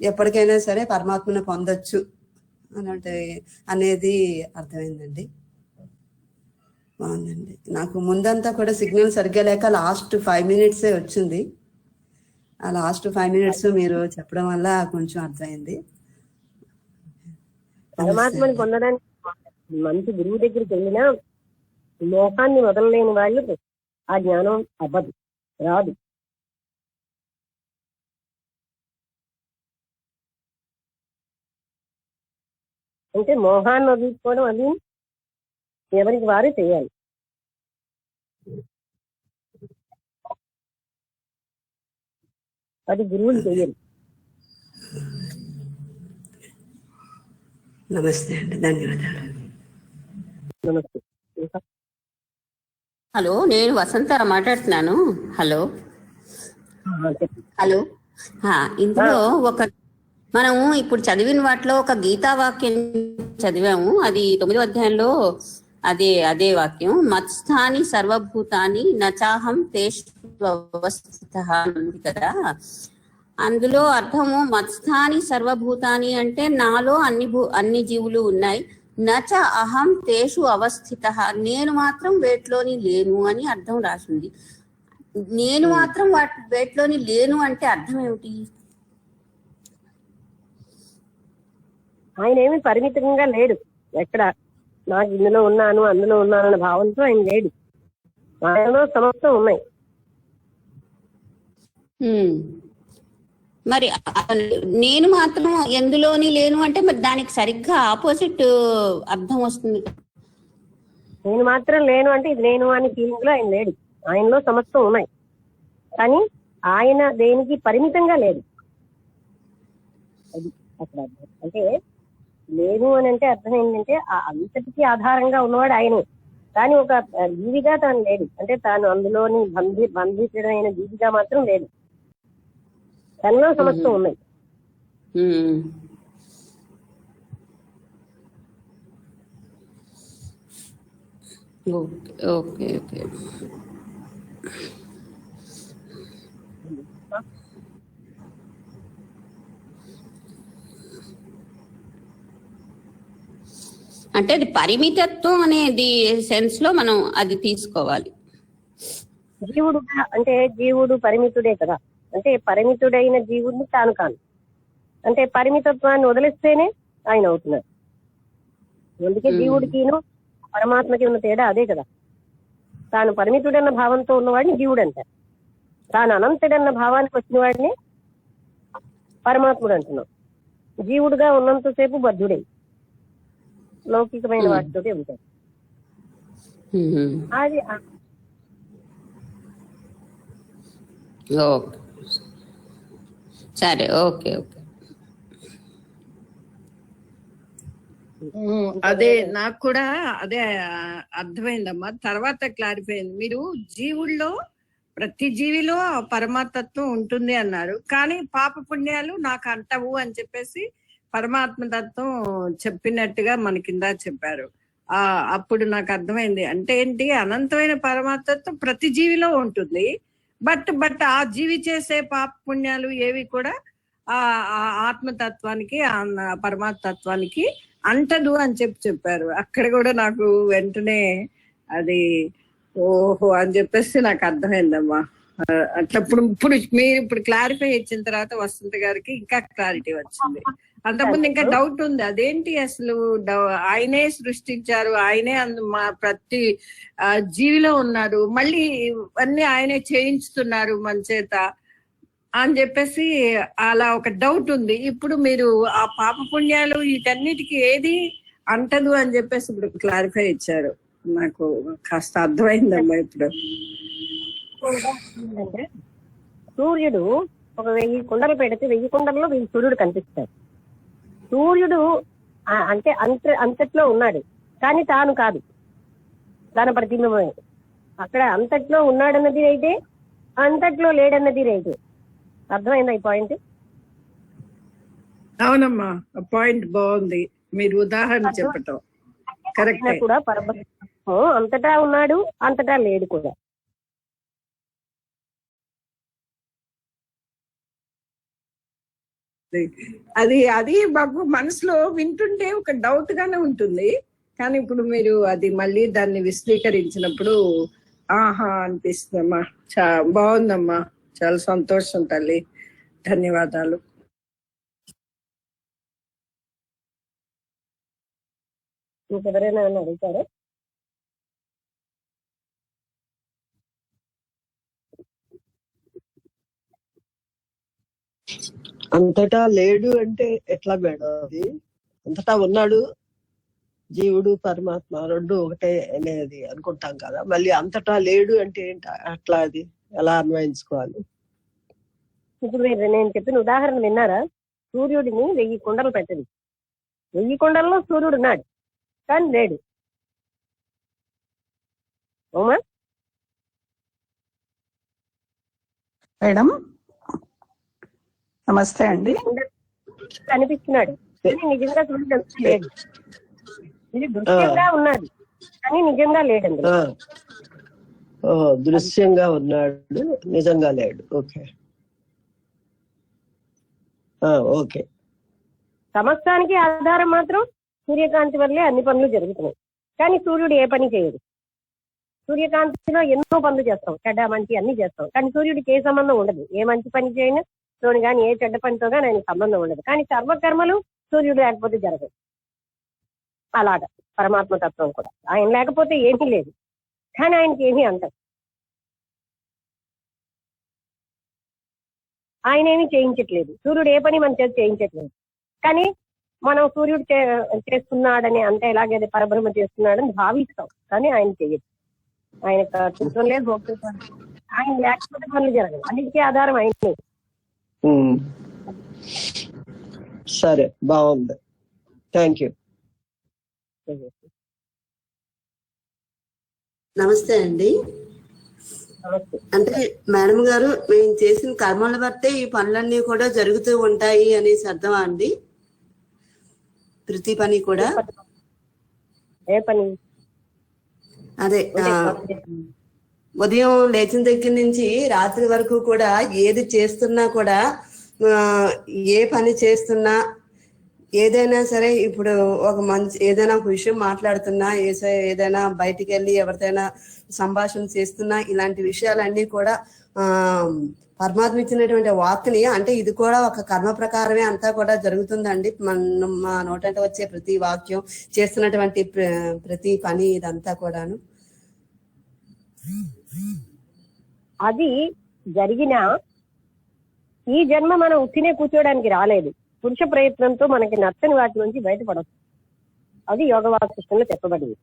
ఎప్పటికైనా సరే పరమాత్మను పొందొచ్చు అనేది అర్థమైందండి. బాగుందండి. నాకు ముందంతా కూడా సిగ్నల్ సరిగ్గా లేక లాస్ట్ 5 minutes వచ్చింది. ఆ లాస్ట్ 5 minutes మీరు చెప్పడం వల్ల కొంచెం అర్థమైంది. పరమాత్మని పొందడానికి మంచి గురువు దగ్గరికి వెళ్ళినా లోకాన్ని వదలలేని వాళ్ళు ఆ జ్ఞానం అవ్వదు, రాదు. అంటే మోహాన్ని వదులుకోవడం అది ఎవరికి వారు చేయాలి. అది గురువులు చేయాలి. నమస్తే అండి, ధన్యవాదాలు. నమస్తే. హలో, నేను వసంత మాట్లాడుతున్నాను. హలో. హలో, ఇందులో ఒక మనము ఇప్పుడు చదివిన వాటిలో ఒక గీతా వాక్యం చదివాము, అది 9వ అధ్యాయంలో అదే వాక్యం, మత్స్థాని సర్వభూతాని నచాహం తేష్వస్థితః ఉంది కదా. అందులో అర్థము మత్స్థాని సర్వభూతాని అంటే నాలో అన్ని జీవులు ఉన్నాయి, నచ అహం తేషు అవస్థితః నేను మాత్రం వేట్లోని లేను అని అర్థం రాసింది. నేను మాత్రం వేట్లోని లేను అంటే అర్థం ఏమిటి? ఆయన ఏమి పరిమితంగా లేడు. ఎక్కడ నాకు ఇందులో ఉన్నాను అందులో ఉన్నాను అనే భావంతో ఆయన లేడు. ఆయనలో సమస్తం ఉన్నాయి. మరి నేను మాత్రం ఎందులోని లేను అంటే మరి దానికి సరిగ్గా ఆపోజిట్ అర్థం వస్తుంది. నేను మాత్రం లేను అంటే ఇది నేను అని ఫీలింగ్ లో ఆయన లేడు. ఆయనలో సమస్తం ఉన్నాయి, కానీ ఆయన దేనికి పరిమితంగా లేడు. అది అక్కడ అర్థం. అంటే లేదు అని అంటే అర్థం ఏంటంటే ఆ అంతటికి ఆధారంగా ఉన్నవాడు ఆయనే, కానీ ఒక జీవిగా తాను లేడు. అంటే తాను అందులోని బంధితుడైన జీవిగా మాత్రం లేదు. తనలో సమస్తం ఉన్నాయి. Okay okay. అంటే అది పరిమితత్వం అనేది సెన్స్ లో మనం అది తీసుకోవాలి. జీవుడు అంటే జీవుడు పరిమితుడే కదా. అంటే పరిమితుడైన జీవుడిని తాను కాను. అంటే పరిమితత్వాన్ని వదిలేస్తేనే ఆయన అవుతున్నాడు. అందుకే జీవుడికిను పరమాత్మకి ఉన్న తేడా అదే కదా. తాను పరిమితుడన్న భావంతో ఉన్నవాడిని జీవుడు అంటారు. తాను అనంతుడన్న భావానికి వచ్చిన వాడిని పరమాత్ముడు అంటున్నాం. జీవుడుగా ఉన్నంతసేపు బద్ధుడే, లౌకికమైన వాటితోటే ఉంటాడు. అది సరే, ఓకే ఓకే. అదే నాకు కూడా అదే అర్థమైందమ్మా. తర్వాత క్లారిఫై అయింది. మీరు జీవుల్లో ప్రతి జీవిలో పరమాత్మత్వం ఉంటుంది అన్నారు, కానీ పాప పుణ్యాలు నాకు అంటవు అని చెప్పేసి పరమాత్మ తత్వం చెప్పినట్టుగా మన కింద చెప్పారు. అప్పుడు నాకు అర్థమైంది. అంటే ఏంటి, అనంతమైన పరమాత్మత్వం ప్రతి జీవిలో ఉంటుంది, బట్ ఆ జీవి చేసే పాప పుణ్యాలు ఏవి కూడా ఆ ఆత్మతత్వానికి పరమాత్మత్వానికి అంటదు అని చెప్పారు. అక్కడ కూడా నాకు వెంటనే అది ఓహో అని చెప్పేసి నాకు అర్థమైందమ్మా. అట్లప్పుడు మీరు ఇప్పుడు క్లారిఫై ఇచ్చిన తర్వాత వసంత గారికి ఇంకా క్లారిటీ వచ్చింది. అంతకుముందు ఇంకా డౌట్ ఉంది, అదేంటి అసలు ఆయనే సృష్టించారు, ఆయనే మా ప్రతి జీవిలో ఉన్నారు, మళ్ళీ అన్ని ఆయనే చేయించుతున్నారు మన చేత అని చెప్పేసి అలా ఒక డౌట్ ఉంది. ఇప్పుడు మీరు ఆ పాప పుణ్యాలు వీటన్నిటికీ ఏది అంటదు అని చెప్పేసి ఇప్పుడు క్లారిఫై ఇచ్చారు. నాకు కాస్త అర్థమైందమ్మా ఇప్పుడు. సూర్యుడు ఒక 1000 కుండలు పెడితే 1000 కుండల్లో 1000 సూర్యుడు కనిపిస్తాడు. సూర్యుడు అంటే అంతట్లో ఉన్నాడు, కానీ తాను కాదు, తన ప్రతిబింబమే. అక్కడ అంతట్లో ఉన్నాడన్నది రైతే, అంతట్లో లేడన్నది రైతే. అర్థమైందా ఈ పాయింట్? అవునమ్మా, పాయింట్ బాగుంది మీరు ఉదాహరణ చెప్పటం. కరెక్ట్ కూడా పరబ్రహ్మం అంతటా ఉన్నాడు, అంతటా లేడు కూడా. అది మాకు మనసులో వింటుంటే ఒక డౌట్ గానే ఉంటుంది, కానీ ఇప్పుడు మీరు అది మళ్ళీ దాన్ని విశ్లేషించినప్పుడు ఆహా అనిపిస్తుందమ్మా. బాగుందమ్మా, చాలా సంతోషం తల్లి, ధన్యవాదాలు. ఇంకెవరైనా అడుగుతారా? అంతటా లేడు అంటే ఎట్లా మేడం? అది అంతటా ఉన్నాడు, జీవుడు పరమాత్మ రెండు ఒకటే అనేది అనుకుంటాం కదా, మళ్ళీ అంతటా లేడు అంటే ఏంటి? అట్లా అది ఎలా అన్వయించుకోవాలి? ఇప్పుడు నేను చెప్పిన ఉదాహరణ విన్నారా? సూర్యుడిని 1000 కుండలు పెట్టదు, 1000 కుండల్లో సూర్యుడు ఉన్నాడు, కానీ లేడు. అవునా మేడం? నమస్తే అండి. కనిపిస్తున్నాడు కానీ నిజంగా సూర్యుడు లేడు. ఇది దృశ్యంగా ఉన్నది కానీ నిజంగా లేడండి. దృశ్యంగా ఉన్నాడు నిజంగా లేడు. Okay okay. సమస్తానికి ఆధారం మాత్రం సూర్యకాంతి వల్లే అన్ని పనులు జరుగుతున్నాయి. కానీ సూర్యుడు ఏ పని చేయడు. సూర్యకాంతిలో ఎన్నో పనులు చేస్తాం, చెడ్డ మంచి అన్ని చేస్తాం. కానీ సూర్యుడికి ఏ సంబంధం ఉండదు. ఏ మంచి పని చేయను తోని కానీ ఏ చెడ్డ పనితో కానీ ఆయనకి సంబంధం ఉండదు. కానీ సర్వకర్మలు సూర్యుడు లేకపోతే జరగదు. అలాగా పరమాత్మ తత్వం కూడా ఆయన లేకపోతే ఏమీ లేదు. కానీ ఆయనకి ఏమీ అంటారు. ఆయన ఏమీ చేయించట్లేదు. సూర్యుడు ఏ పని మన చేత చేయించట్లేదు. కానీ మనం సూర్యుడు చేస్తున్నాడని అంటే ఎలాగైతే పరబ్రహ్మ చేస్తున్నాడని భావిస్తాం. కానీ ఆయన చెయ్యదు. ఆయన కర్తృత్వం లేదు, భోక్తృత్వం. ఆయన లేకపోతే పనులు జరగదు. అన్నిటికీ ఆధారం ఆయనే. సరే, బాగుంది. Thank you. నమస్తే అండి. అంటే మేడం గారు, మేము చేసిన కర్మల బట్టే ఈ పనులన్నీ కూడా జరుగుతూ ఉంటాయి అనేసి అర్థమా అండి? ప్రతి పని కూడా ఏ పని? అదే ఉదయం లేచిన దగ్గర నుంచి రాత్రి వరకు కూడా ఏది చేస్తున్నా కూడా, ఏ పని చేస్తున్నా, ఏదైనా సరే, ఇప్పుడు ఒక మంచి ఏదైనా ఒక విషయం మాట్లాడుతున్నా, ఏదైనా బయటికి వెళ్ళి ఎవరిదైనా సంభాషణ చేస్తున్నా, ఇలాంటి విషయాలన్నీ కూడా పరమాత్మ ఇచ్చినటువంటి వాక్ని, అంటే ఇది కూడా ఒక కర్మ ప్రకారమే అంతా కూడా జరుగుతుందండి. మా నోటంటే వచ్చే ప్రతి వాక్యం, చేస్తున్నటువంటి ప్రతి పని, ఇదంతా కూడాను అది జరిగిన ఈ జన్మ మనం ఉత్తినే కూర్చోడానికి రాలేదు. పురుష ప్రయత్నంతో మనకి నచ్చని వాటి నుంచి బయటపడవచ్చు. అది యోగ వాసిష్టంలో చెప్పబడింది.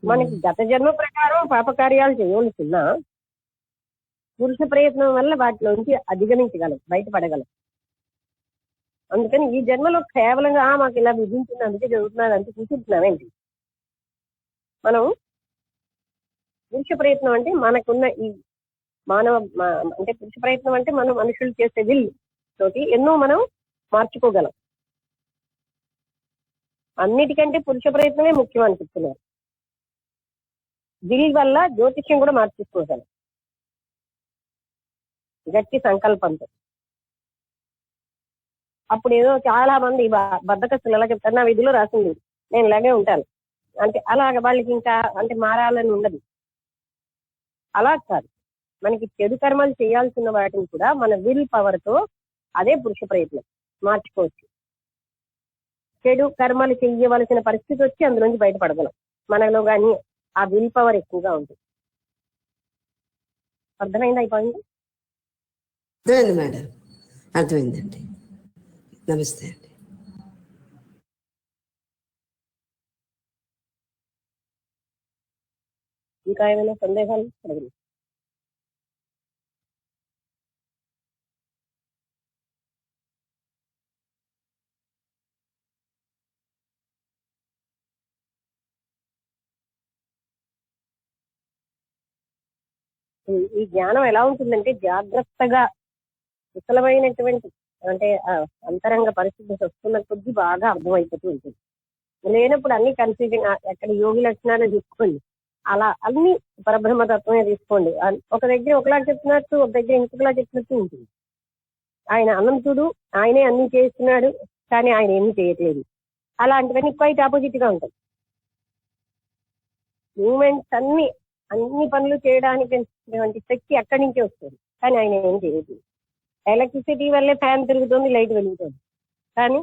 మనకి గత జన్మ ప్రకారం పాపకార్యాలు చేయవలసిన పురుష ప్రయత్నం వల్ల వాటిలోంచి అధిగమించగలం, బయటపడగలం. అందుకని ఈ జన్మలో కేవలంగా మాకు ఇలా విధించింది అందుకే జరుగుతున్నది అంటే కూర్చుంటున్నామేంటి? మనం పురుష ప్రయత్నం అంటే మనకున్న ఈ మానవ అంటే పురుష ప్రయత్నం అంటే మనం మనుషులు చేసే విల్ తోటి ఎన్నో మనం మార్చుకోగలం. అన్నిటికంటే పురుష ప్రయత్నమే ముఖ్యం అనిపిస్తున్నారు. విల్ వల్ల జ్యోతిష్యం కూడా మార్చుకోగలం గట్టి సంకల్పంతో. అప్పుడు ఏదో చాలా మంది బద్దకస్తులు ఎలా చెప్తారు, నా విధిలో రాసింది నేను ఇలాగే ఉంటాను అంటే, అలాగ వాళ్ళకి ఇంకా అంటే మారాలని ఉండదు. అలా కాదు, మనకి చెడు కర్మలు చేయాల్సిన వాటిని కూడా మన విల్ పవర్ తో, అదే పురుష ప్రయత్నం, మార్చుకోవచ్చు. చెడు కర్మలు చెయ్యవలసిన పరిస్థితి వచ్చి అందులోంచి బయటపడగలం. మనలో కానీ ఆ విల్ పవర్ ఎక్కువగా ఉంటుంది. అర్థమైంది అయిపోయింది? అర్థమైంది మేడం, అర్థమైందండి. నమస్తే అండి. ఇంకా ఏమైనా సందేహాలు అడగండి. ఈ జ్ఞానం ఎలా ఉంటుందంటే జాగ్రత్తగా విఫలమైనటువంటి అంటే అంతరంగ పరిస్థితి వస్తున్న కొద్ది బాగా అర్థమైపోతూ ఉంటుంది. లేనప్పుడు అన్ని కన్ఫ్యూజన్. ఎక్కడ యోగి లక్షణాలు తీసుకోండి, అలా అన్ని పరబ్రహ్మతత్వమే తీసుకోండి. ఒక దగ్గర ఒకలా చెప్తున్నట్టు, ఒక దగ్గర ఇంకొకలా చెప్పినట్టు ఉంటుంది. ఆయన అనంతుడు, ఆయనే అన్ని చేస్తున్నాడు, కానీ ఆయన ఏమీ చేయట్లేదు. అలాంటివన్నీ క్వైట్ ఆపోజిట్ గా ఉంటాయి. మూమెంట్స్ అన్ని పనులు చేయడానికి శక్తి అక్కడి నుంచే వస్తుంది, కానీ ఆయన ఏం చేయదు. ఎలక్ట్రిసిటీ వల్లే ఫ్యాన్ తిరుగుతుంది, లైట్ వెలుగుతుంది. కానీ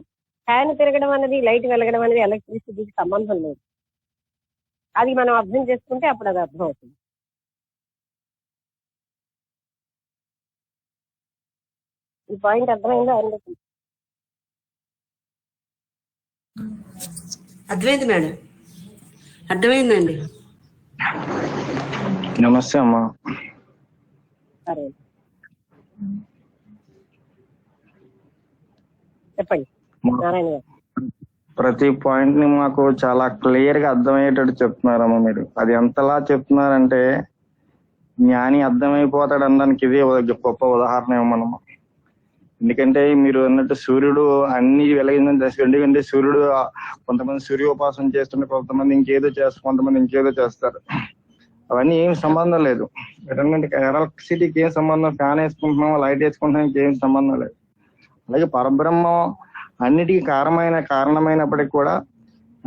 ఫ్యాన్ తిరగడం అనేది, లైట్ వెలగడం అనేది ఎలక్ట్రిసిటీకి సంబంధం లేదు. అది మనం అర్థం చేసుకుంటే అప్పుడు అది అర్థం అవుతుంది. ఈ పాయింట్ అర్థమైందా? అర్థమైంది మేడం, అర్థమైందండి. నమస్తే అమ్మా. సరే చెప్పండి నారాయణ గారు. ప్రతి పాయింట్ ని మాకు చాలా క్లియర్ గా అర్థమయ్యేటట్టు చెప్తున్నారమ్మా మీరు. అది ఎంతలా చెప్తున్నారంటే జ్ఞాని అర్థమైపోతాడు అనడానికి ఇదే గొప్ప ఉదాహరణ. మనము ఎందుకంటే మీరు అన్నట్టు సూర్యుడు అన్ని వెలిగిందని దశ. ఎందుకంటే సూర్యుడు కొంతమంది సూర్యోపాసన చేస్తుంటే, కొంతమంది ఇంకేదో చేస్తారు, కొంతమంది ఇంకేదో చేస్తారు. అవన్నీ ఏం సంబంధం లేదు. ఎలక్ట్రిసిటీకి ఏం సంబంధం, ఫ్యాన్ వేసుకుంటున్నాం, లైట్ వేసుకుంటున్నాం, ఏం సంబంధం లేదు. అలాగే పరబ్రహ్మం అన్నిటికీ కారణమైనప్పటికీ కూడా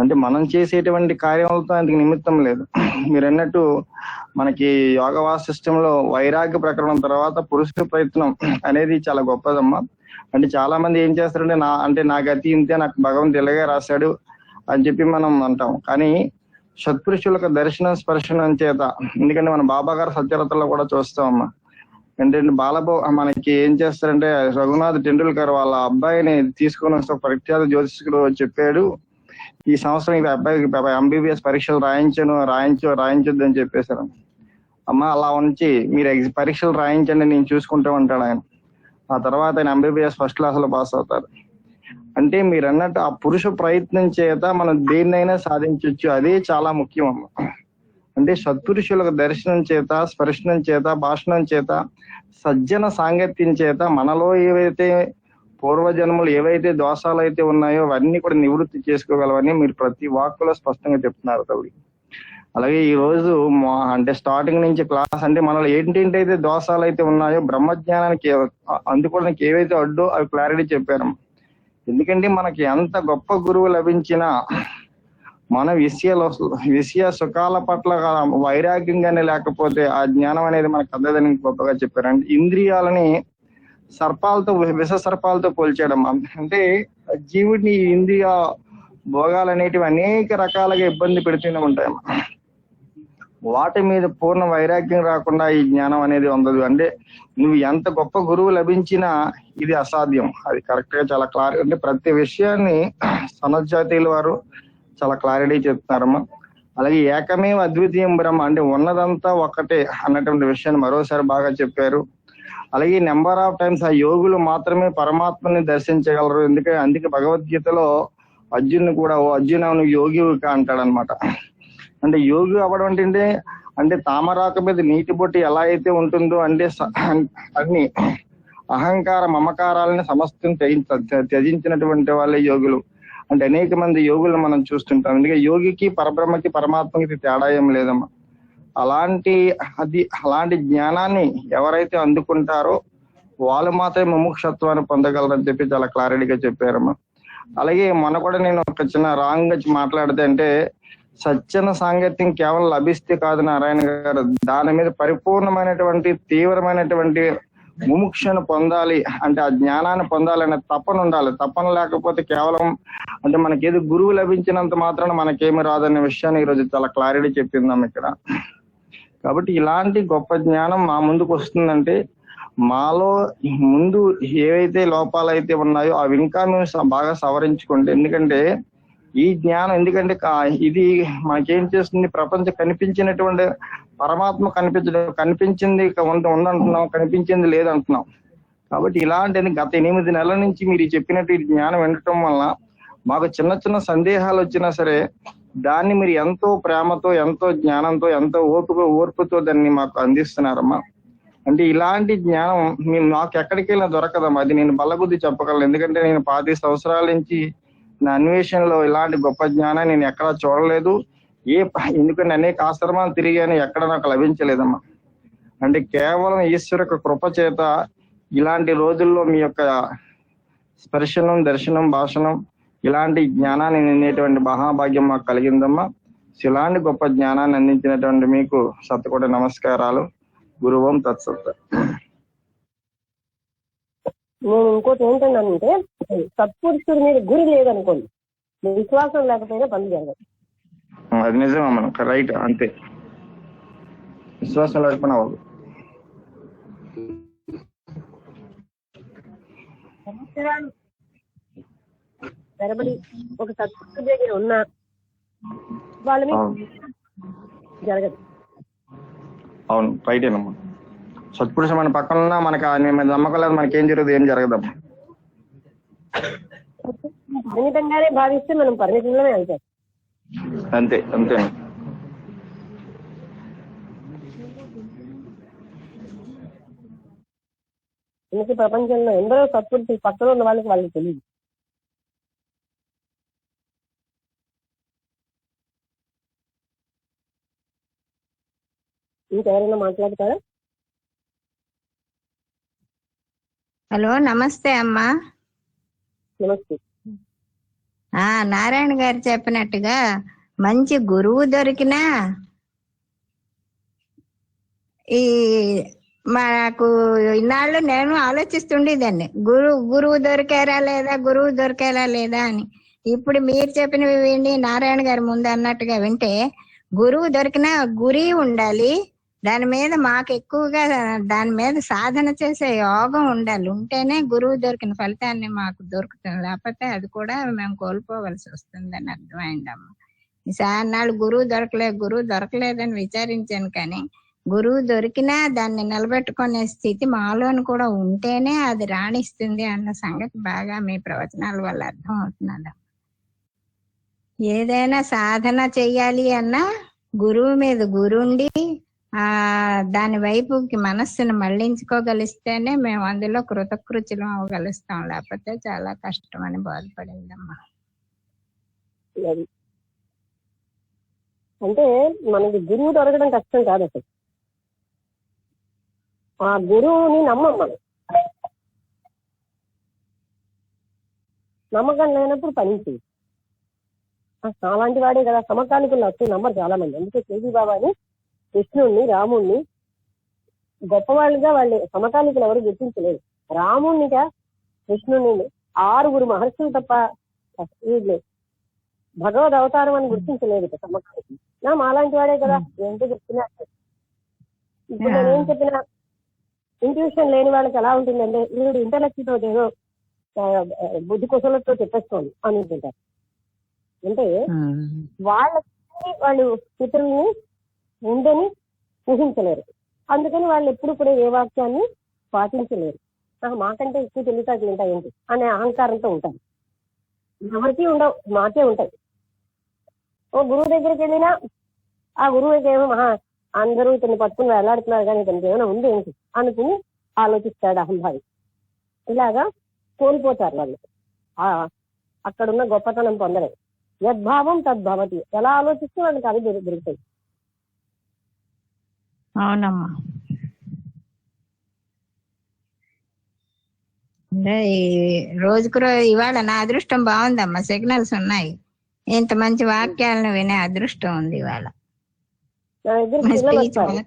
అంటే మనం చేసేటువంటి కార్యాలతో అందుకు నిమిత్తం లేదు. మీరు అన్నట్టు మనకి యోగ వాసిష్టంలో వైరాగ్య ప్రకరణం తర్వాత పురుష ప్రయత్నం అనేది చాలా గొప్పదమ్మా. అంటే చాలా మంది ఏం చేస్తారంటే నా గతి ఇంతే, నాకు భగవంతుడు ఇలాగే రాశాడు అని చెప్పి మనం అంటాం. కానీ సత్పురుషులకు దర్శనం స్పర్శనం చేత, ఎందుకంటే మన బాబా గారు సత్యరతలో కూడా చూస్తామమ్మా. అంటే మనకి ఏం చేస్తారంటే రఘునాథ్ టెండూల్కర్ వాళ్ళ అబ్బాయిని తీసుకొని వస్తే ప్రఖ్యాత జ్యోతిష్కుడు చెప్పాడు, ఈ సంవత్సరం ఈ అబ్బాయికి ఎంబీబీఎస్ పరీక్షలు రాయించొద్దు అని చెప్పేశారు. అమ్మ అలా ఉంచి మీరు పరీక్షలు రాయించండి, నేను చూసుకుంటూ ఉంటాడు ఆయన. ఆ తర్వాత ఆయన ఎంబీబీఎస్ ఫస్ట్ క్లాస్ లో పాస్ అవుతారు. అంటే మీరు అన్నట్టు ఆ పురుష ప్రయత్నం చేత మనం దేన్నైనా సాధించవచ్చు. అదే చాలా ముఖ్యం అమ్మ. అంటే సత్పురుషులకు దర్శనం చేత, స్పర్శనం చేత, భాషణం చేత, సజ్జన సాంగత్యం చేత మనలో ఏవైతే పూర్వజన్మలు ఏవైతే దోషాలు అయితే ఉన్నాయో అవన్నీ కూడా నివృత్తి చేసుకోగలవని మీరు ప్రతి వాక్కులో స్పష్టంగా చెప్తున్నారు తల్లి. అలాగే ఈ రోజు అంటే స్టార్టింగ్ నుంచి క్లాస్ అంటే మనలో ఏంటంటే దోషాలు అయితే ఉన్నాయో బ్రహ్మజ్ఞానానికి అందుకోవడానికి ఏవైతే అడ్డో అవి క్లారిటీ చెప్పారు. ఎందుకంటే మనకి ఎంత గొప్ప గురువు లభించినా మన విషయ సుఖాల పట్ల వైరాగ్యంగానే లేకపోతే ఆ జ్ఞానం అనేది మనకు అందదని గొప్పగా చెప్పారంటే ఇంద్రియాలని విష సర్పాలతో పోల్చేయడం. అంటే జీవుడిని ఇంద్రియ భోగాలు అనేటివి అనేక రకాలుగా ఇబ్బంది పెడుతూనే ఉంటాయి. వాటి మీద పూర్ణ వైరాగ్యం రాకుండా ఈ జ్ఞానం అనేది ఉండదు. అంటే నువ్వు ఎంత గొప్ప గురువు లభించినా ఇది అసాధ్యం. అది కరెక్ట్ గా చాలా క్లారిటీ, అంటే ప్రతి విషయాన్ని సనజ్జాతీయుల వారు చాలా క్లారిటీ చెప్తున్నారమ్మా. అలాగే ఏకమేవ అద్వితీయం బ్రహ్మ, అంటే ఉన్నదంతా ఒక్కటే అన్నటువంటి విషయాన్ని మరోసారి బాగా చెప్పారు. అలాగే నెంబర్ ఆఫ్ టైమ్స్ ఆ యోగులు మాత్రమే పరమాత్మని దర్శించగలరు. అందుకే భగవద్గీతలో అర్జునుడు కూడా ఓ అర్జున నువ్వు యోగిగా అంటాడనమాట. అంటే యోగి అవ్వడం అంటే తామరాక మీద నీటి బొట్టి ఎలా అయితే ఉంటుందో అంటే అన్ని అహంకార మమకారాలని సమస్తం త్యజించినటువంటి వాళ్ళే యోగులు. అంటే అనేక మంది యోగులను మనం చూస్తుంటాం. అందుకే యోగికి పరబ్రహ్మకి పరమాత్మకి తేడా ఏం లేదమ్మా. అలాంటి జ్ఞానాన్ని ఎవరైతే అందుకుంటారో వాళ్ళు మాత్రమే ముముక్షత్వాన్ని పొందగలరని చెప్పి చాలా క్లారిటీగా చెప్పారమ్మా. అలాగే మొన్న కూడా నేను ఒక చిన్న రాంగ్ గా మాట్లాడితే అంటే సజ్జన సాంగత్యం కేవలం లభిస్తే కాదు నారాయణ గారు, దాని మీద పరిపూర్ణమైనటువంటి తీవ్రమైనటువంటి ముముక్షను పొందాలి, అంటే ఆ జ్ఞానాన్ని పొందాలనే తపన ఉండాలి. తపన లేకపోతే కేవలం అంటే మనకేది గురువు లభించినంత మాత్రాన మనకేమి రాదనే విషయాన్ని ఈరోజు చాలా క్లారిటీ చెప్పిందాం ఇక్కడ. కాబట్టి ఇలాంటి గొప్ప జ్ఞానం మా ముందుకు వస్తుందంటే మాలో ముందు ఏవైతే లోపాలు అయితే ఉన్నాయో అవి ఇంకా మేము బాగా సవరించుకుంటే, ఎందుకంటే ఈ జ్ఞానం ఇది మనకేం చేస్తుంది, ప్రపంచం కనిపించినటువంటి పరమాత్మ కనిపించింది ఉందంటున్నాం, కనిపించింది లేదంటున్నాం. కాబట్టి ఇలాంటి గత 8 నెలల నుంచి మీరు చెప్పినట్టు ఈ జ్ఞానం వినటం వల్ల మాకు చిన్న చిన్న సందేహాలు వచ్చినా సరే దాన్ని మీరు ఎంతో ప్రేమతో, ఎంతో జ్ఞానంతో, ఎంతో ఓర్పుతో దాన్ని మాకు అందిస్తున్నారమ్మా. అంటే ఇలాంటి జ్ఞానం మాకు ఎక్కడికి వెళ్ళినా దొరకదమ్మా. అది నేను బల్లగుద్ది చెప్పగలను. ఎందుకంటే నేను 25 సంవత్సరాల నుంచి నా అన్వేషణలో ఇలాంటి గొప్ప జ్ఞానాన్ని నేను ఎక్కడా చూడలేదు. ఎందుకంటే అనేక ఆశ్రమాలు తిరిగాను, ఎక్కడ నాకు లభించలేదమ్మా. అంటే కేవలం ఈశ్వర కృప చేత ఇలాంటి రోజుల్లో మీ యొక్క స్పర్శనం, దర్శనం, భాషణం ఇలాంటి జ్ఞానాన్ని నిండేటువంటి మహాభాగ్యం మాకు కలిగిందమ్మా. ఇలాంటి గొప్ప జ్ఞానాన్ని అందించినటువంటి మీకు శతకోటి నమస్కారాలు. గురువం తత్సత్. నేను ఇంకోటి ఏంటంటే సత్పురుషుడి మీద గురి లేదనుకోండి, విశ్వాసం లేకపోయినా పని జరగదు. అది నిజమమ్మా, రైట్, అంతే. విశ్వాసం లేకపోయినా అవ్వదు. తరబడి ఒక సత్పురుషుడి దగ్గర ఉన్నా వాళ్ళ మీద జరగదు. అవును, రైటేనమ్మా. సత్పురుషం మన పక్కన ఉన్నా మనకు నమ్మకం లేదు, మనకేం జరుగుతుంది, ఏం జరగదమ్మా. పరిమితంగానే భావిస్తే మనం పరిమితంలోనే వెళ్తాం. అంతే అంతే. ఎందుకంటే ప్రపంచంలో ఎందరో సత్పురుషులు పక్కన ఉన్న వాళ్ళకి తెలియదు. ఇంకెవరైనా మాట్లాడతారా? హలో, నమస్తే అమ్మా. నమస్తే. నారాయణ గారు చెప్పినట్టుగా మంచి గురువు దొరికినా ఈ మాకు ఇన్నాళ్ళు నేను ఆలోచిస్తుండేదాన్ని, గురువు దొరికేలా లేదా అని. ఇప్పుడు మీరు చెప్పినవి విని నారాయణ గారు ముందు అన్నట్టుగా వింటే గురువు దొరికినా గురి ఉండాలి, దాని మీద మాకు ఎక్కువగా దాని మీద సాధన చేసే యోగం ఉండాలి. ఉంటేనే గురువు దొరికిన ఫలితాన్ని మాకు దొరుకుతుంది, లేకపోతే అది కూడా మేము కోల్పోవలసి వస్తుందని అర్థమైందమ్మా. ఈసారి నాడు గురువు దొరకలేదని విచారించాను, కానీ గురువు దొరికినా దాన్ని నిలబెట్టుకునే స్థితి మాలోని కూడా ఉంటేనే అది రాణిస్తుంది అన్న సంగతి బాగా మీ ప్రవచనాల వల్ల అర్థం అవుతున్నది. ఏదైనా సాధన చెయ్యాలి అన్నా గురువు మీద గురుండి దాని వైపుకి మనస్సును మళ్లించుకోగలిస్తేనే మేము అందులో కృతకృత్యులం అవ్వగలుస్తాం, లేకపోతే చాలా కష్టం అని బాధపడిందమ్మా. అంటే మనకి గురువు దొరకడం కష్టం కాదు, అసలు ఆ గురువుని నమ్మం మనం. నమ్మకం లేనప్పుడు పనిచేయదు. అలాంటి వాడే కదా సమకాలికులు వచ్చి నమ్మరు చాలా మంది. అందుకే కేజీ బాబాని, కృష్ణుణ్ణి, రాముణ్ణి గొప్పవాళ్ళుగా వాళ్ళు సమకాలికులు ఎవరు గుర్తించలేదు. రాముణ్ణిగా, కృష్ణుణ్ణి 6 మహర్షులు తప్ప వీళ్ళు భగవద్ అవతారం అని గుర్తించలేదు సమకాలికులు. అలాంటి వాడే కదా ఏంటో చెప్తున్నా. ఇప్పుడు నేనేం చెప్పినా ఇంట్యూషన్ లేని వాళ్ళకి ఎలా ఉంటుందంటే వీడు ఇంటలెక్ట్ తో ఏదో బుద్ధి కుశలతో చెప్పేసుకోండి అనుకుంటారు. అంటే వాళ్ళు పితరుల్ని ఉందని ఊహించలేరు. అందుకని వాళ్ళు ఎప్పుడు కూడా ఏ వాక్యాన్ని పాటించలేరు. మాకంటే ఎక్కువ తెలివితేటలు ఉంటాయేంటి అనే అహంకారంతో ఉంటారు. ఎవరికి ఉండవు, మాకే ఉంటాయి. ఓ గురువు దగ్గరికి వెళ్ళినా ఆ గురువుకి ఏమో అందరూ ఇతన్ని పట్టుకుని వేలాడుతున్నారు కానీ ఇతనికి ఏమైనా ఉంది ఏంటి అనుకుని ఆలోచిస్తాడు అహంభావి. ఇలాగా కోల్పోతారు వాళ్ళు, అక్కడున్న గొప్పతనం పొందలేదు. యద్భావం తద్భవతి, ఎలా ఆలోచిస్తే వాళ్ళకి అది దొరుకుతాయి. అవునమ్మా. అంటే రోజుకు ఇవాళ నా అదృష్టం బాగుందమ్మా, సిగ్నల్స్ ఉన్నాయి, ఇంత మంచి వాక్యాలను వినే అదృష్టం ఉంది ఇవాళ. నా దగ్గర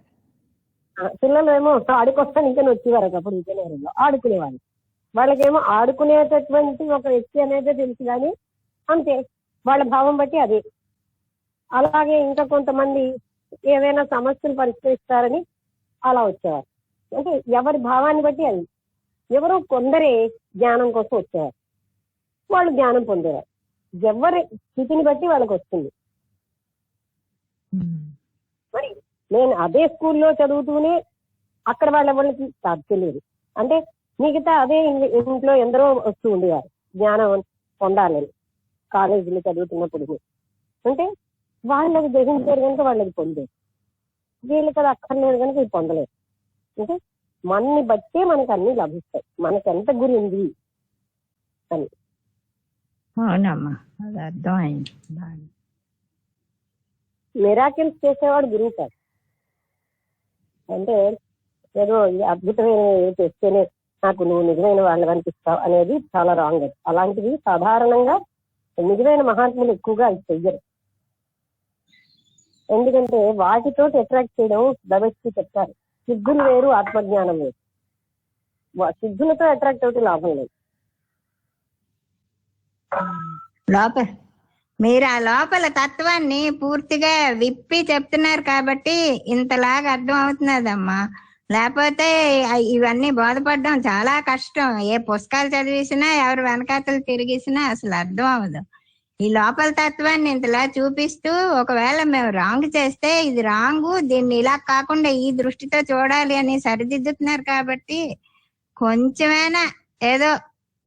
పిల్లలు ఏమో ఆడుకొస్తాను ఇంకా వచ్చేవారు. అప్పుడు విజయనగరంలో ఆడుకునేవాళ్ళు. వాళ్ళకేమో ఆడుకునేటటువంటి ఒక వ్యక్తి అనేది తెలుసు, కానీ అంతే వాళ్ళ భావం బట్టి అదే. అలాగే ఇంకా కొంతమంది ఏవైనా సమస్యలు పరిష్కరిస్తారని అలా వచ్చేవారు. అంటే ఎవరి భావాన్ని బట్టి అది. ఎవరో కొందరే జ్ఞానం కోసం వచ్చేవారు, వాళ్ళు జ్ఞానం పొందేవారు. ఎవరి స్థితిని బట్టి వాళ్ళకి వస్తుంది. మరి నేను అదే స్కూల్లో చదువుతూనే అక్కడ వాళ్ళకి తెలియదు. అంటే మిగతా అదే ఇంట్లో ఎందరో వస్తూ ఉండేవారు జ్ఞానం పొందాలని కాలేజీలో చదువుతున్నప్పుడు. అంటే వాళ్ళకి గ్రహించారు కనుక వాళ్ళకి పొందేరు, వీళ్ళకి అది అక్కర్లేదు కనుక ఇది పొందలేదు. అంటే మనని బట్టే మనకు అన్ని లభిస్తాయి, మనకి ఎంత గురి ఉంది అని. అవునమ్మా, అది అర్థమైంది. మిరాకిల్స్ చేసేవాడు గురువు కాదు. అంటే ఏదో అద్భుతమైన చేస్తేనే నాకు నువ్వు నిజమైన వాళ్ళు అనిపిస్తావు అనేది చాలా రాంగ్. అలాంటివి సాధారణంగా నిజమైన మహాత్ములు ఎక్కువగా అది చెయ్యరు. ఎందుకంటే వాటితో అట్రాక్ట్ చేయడం దవచ్చి చెప్తారు. సిద్ధులు వేరు, ఆత్మజ్ఞానం వేరు. సిద్ధులతో అట్రాక్ట్ అవుతే లాభం లేదు. మీరు ఆ లోపల తత్వాన్ని పూర్తిగా విప్పి చెప్తున్నారు కాబట్టి ఇంతలాగా అర్థం అవుతున్నదమ్మా. లేకపోతే ఇవన్నీ బోధపడడం చాలా కష్టం. ఏ పుస్తకాలు చదివేసినా, ఎవరు వెనకాతలు తిరిగేసినా అసలు అర్థం అవ్వదు. ఈ లోపల తత్వాన్ని ఇంతలా చూపిస్తూ ఒకవేళ మేము రాంగ్ చేస్తే ఇది రాంగు, దీన్ని ఇలా కాకుండా ఈ దృష్టితో చూడాలి అని సరిదిద్దుతున్నారు కాబట్టి కొంచెమైనా ఏదో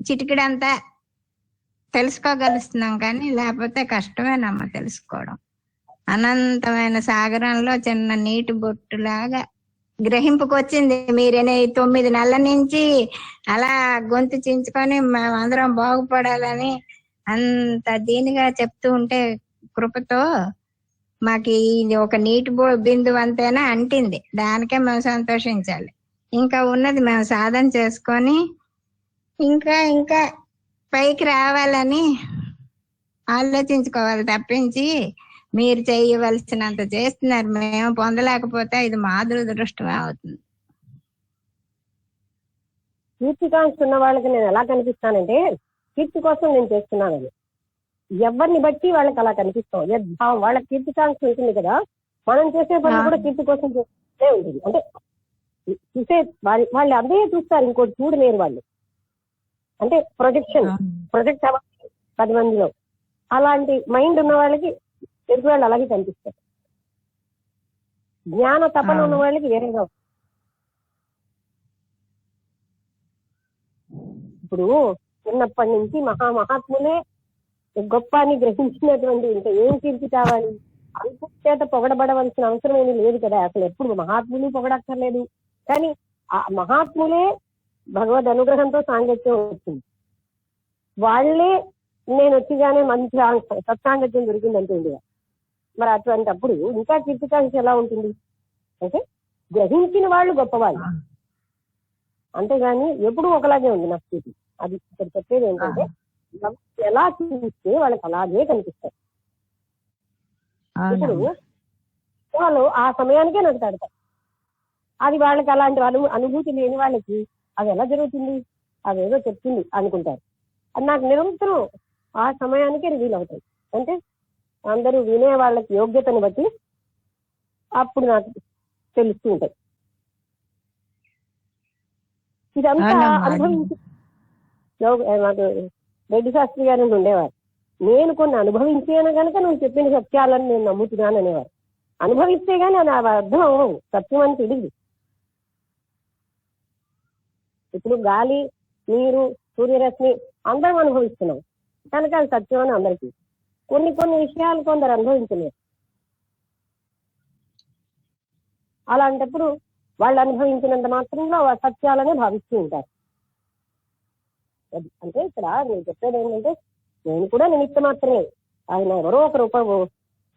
చిటికిడంతా తెలుసుకోగలుస్తున్నాం. కానీ లేకపోతే కష్టమేనమ్మా తెలుసుకోవడం. అనంతమైన సాగరంలో చిన్న నీటి బొట్టులాగా గ్రహింపుకి వచ్చింది. మీరనే 9 నెలల నుంచి అలా గొంతు చించుకొని మేమందరం బాగుపడాలని అంత దీనిగా చెప్తూ ఉంటే కృపతో మాకు ఇది ఒక నీటి బిందువు అంతేనా అంటింది. దానికే మేము సంతోషించాలి. ఇంకా ఉన్నది మేము సాధన చేసుకొని ఇంకా ఇంకా పైకి రావాలని ఆలోచించుకోవాలి తప్పించి మీరు చేయవలసినంత చేస్తున్నారు. మేము పొందలేకపోతే ఇది మా దురదృష్టమే అవుతుంది. కీర్తికాంక్ష ఉన్న వాళ్ళకి నేను ఎలా కనిపిస్తానంటే కీర్తి కోసం నేను చేస్తున్నానని. ఎవరిని బట్టి వాళ్ళకి అలా కనిపిస్తాం. యద్భావం వాళ్ళ కీర్తికాంక్ష ఉంటుంది కదా, మనం చేసే పని కూడా కీర్తి కోసం చేస్తూనే ఉంటుంది. అంటే చూసే వాళ్ళు అదే చూస్తారు, ఇంకోటి చూడలేరు వాళ్ళు. అంటే ప్రొజెక్ట్ అవ్వాలి 10 మందిలో. అలాంటి మైండ్ ఉన్న వాళ్ళకి ఎదుటి వాళ్ళు అలాగే కనిపిస్తారు. జ్ఞాన తపన ఉన్న వాళ్ళకి వేరేగా. ఇప్పుడు చిన్నప్పటి నుంచి మహాత్ములే గొప్ప అని గ్రహించినటువంటి ఇంకా ఏం కీర్తి కావాలి? అంత చేత పొగడబడవలసిన అవసరం ఏమీ లేదు కదా. అసలు ఎప్పుడు మహాత్ములు పొగడక్కర్లేదు. కానీ ఆ మహాత్ములే భగవద్ అనుగ్రహంతో సాంగత్యం వచ్చింది. వాళ్లే నేను వచ్చిగానే మంచి సత్సాంగత్యం దొరికిందంటే ఉండేవారు. మరి అటువంటిప్పుడు ఇంకా కీర్తికాంక్ష ఎలా ఉంటుంది అంటే గ్రహించిన వాళ్ళు గొప్పవాళ్ళు. అంతేగాని ఎప్పుడు ఒకలాగే ఉంది నా స్థితి. అది ఇక్కడ చెప్పేది ఏంటంటే ఎలా చూస్తే వాళ్ళకి అలాగే కనిపిస్తారు. ఇప్పుడు వాళ్ళు ఆ సమయానికే నడతాడతారు. అది వాళ్ళకి అలాంటి అనుభూతి లేని వాళ్ళకి అది ఎలా జరుగుతుంది, అదేదో చెప్తుంది అనుకుంటారు. అది నాకు నిరంతరం ఆ సమయానికే రివీల్ అవుతాయి. అంటే అందరూ వినే వాళ్ళకి యోగ్యతను బట్టి అప్పుడు నాకు తెలుస్తూ ఉంటాయి. ఇదంతా అనుభవించి నాకు రెడ్డి శాస్త్రి గారు ఉండేవారు. నేను కొన్ని అనుభవించాను కనుక నువ్వు చెప్పిన సత్యాలను నేను నమ్ముతున్నాను అనేవారు. అనుభవిస్తే గానీ అది అర్థం అవ్వవు, సత్యం అని తెలియదు. ఇప్పుడు గాలి, నీరు, సూర్యరశ్మి అందరం అనుభవిస్తున్నాం కనుక అది సత్యం అని అందరికీ. కొన్ని విషయాలు కొందరు అనుభవించలేరు. అలాంటప్పుడు వాళ్ళు అనుభవించినంత మాత్రంలో సత్యాలనే భావిస్తూ ఉంటారు. అంటే ఇక్కడ నేను చెప్పేది ఏంటంటే నేను కూడా నిమిత్త మాత్రమే. ఆయన ఎవరో ఒక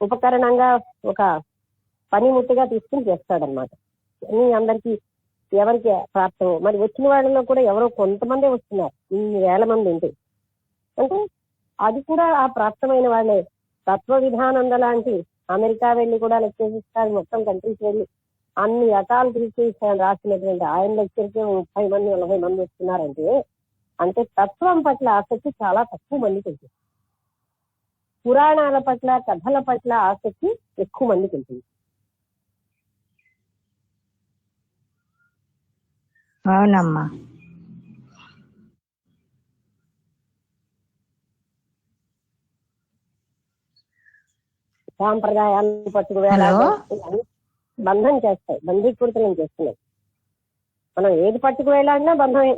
ఉపకరణంగా ఒక పనిముట్టుగా తీసుకుని చేస్తాడనమాట. అన్ని అందరికీ ఎవరికి ప్రాప్తం. మరి వచ్చిన వాళ్ళలో కూడా ఎవరో కొంతమందే వస్తున్నారు, ఇన్ని వేల మంది ఉంటే. అంటే అది కూడా ఆ ప్రాప్తమైన వాళ్ళే. తత్వ విధానంద లాంటి అమెరికా వెళ్ళి కూడా లెక్చర్స్ ఇస్తారు, మొత్తం కంట్రీస్ వెళ్ళి అన్ని రకాలు తీర్చి రాసినటువంటి ఆయన లెక్చర్కే 30 మంది 40 మంది వస్తున్నారంటే అంటే తత్వం పట్ల ఆసక్తి చాలా తక్కువ మందికి ఉంటుంది. పురాణాల పట్ల, కథల పట్ల ఆసక్తి ఎక్కువ మందికి ఉంటుంది. అవునమ్మా. సాంప్రదాయాలను పట్టుకు బంధం చేస్తాయి, బంధీకృతం చేస్తున్నాయి. మనం ఏది పట్టుకు వెళ్ళాలన్నా బంధమే.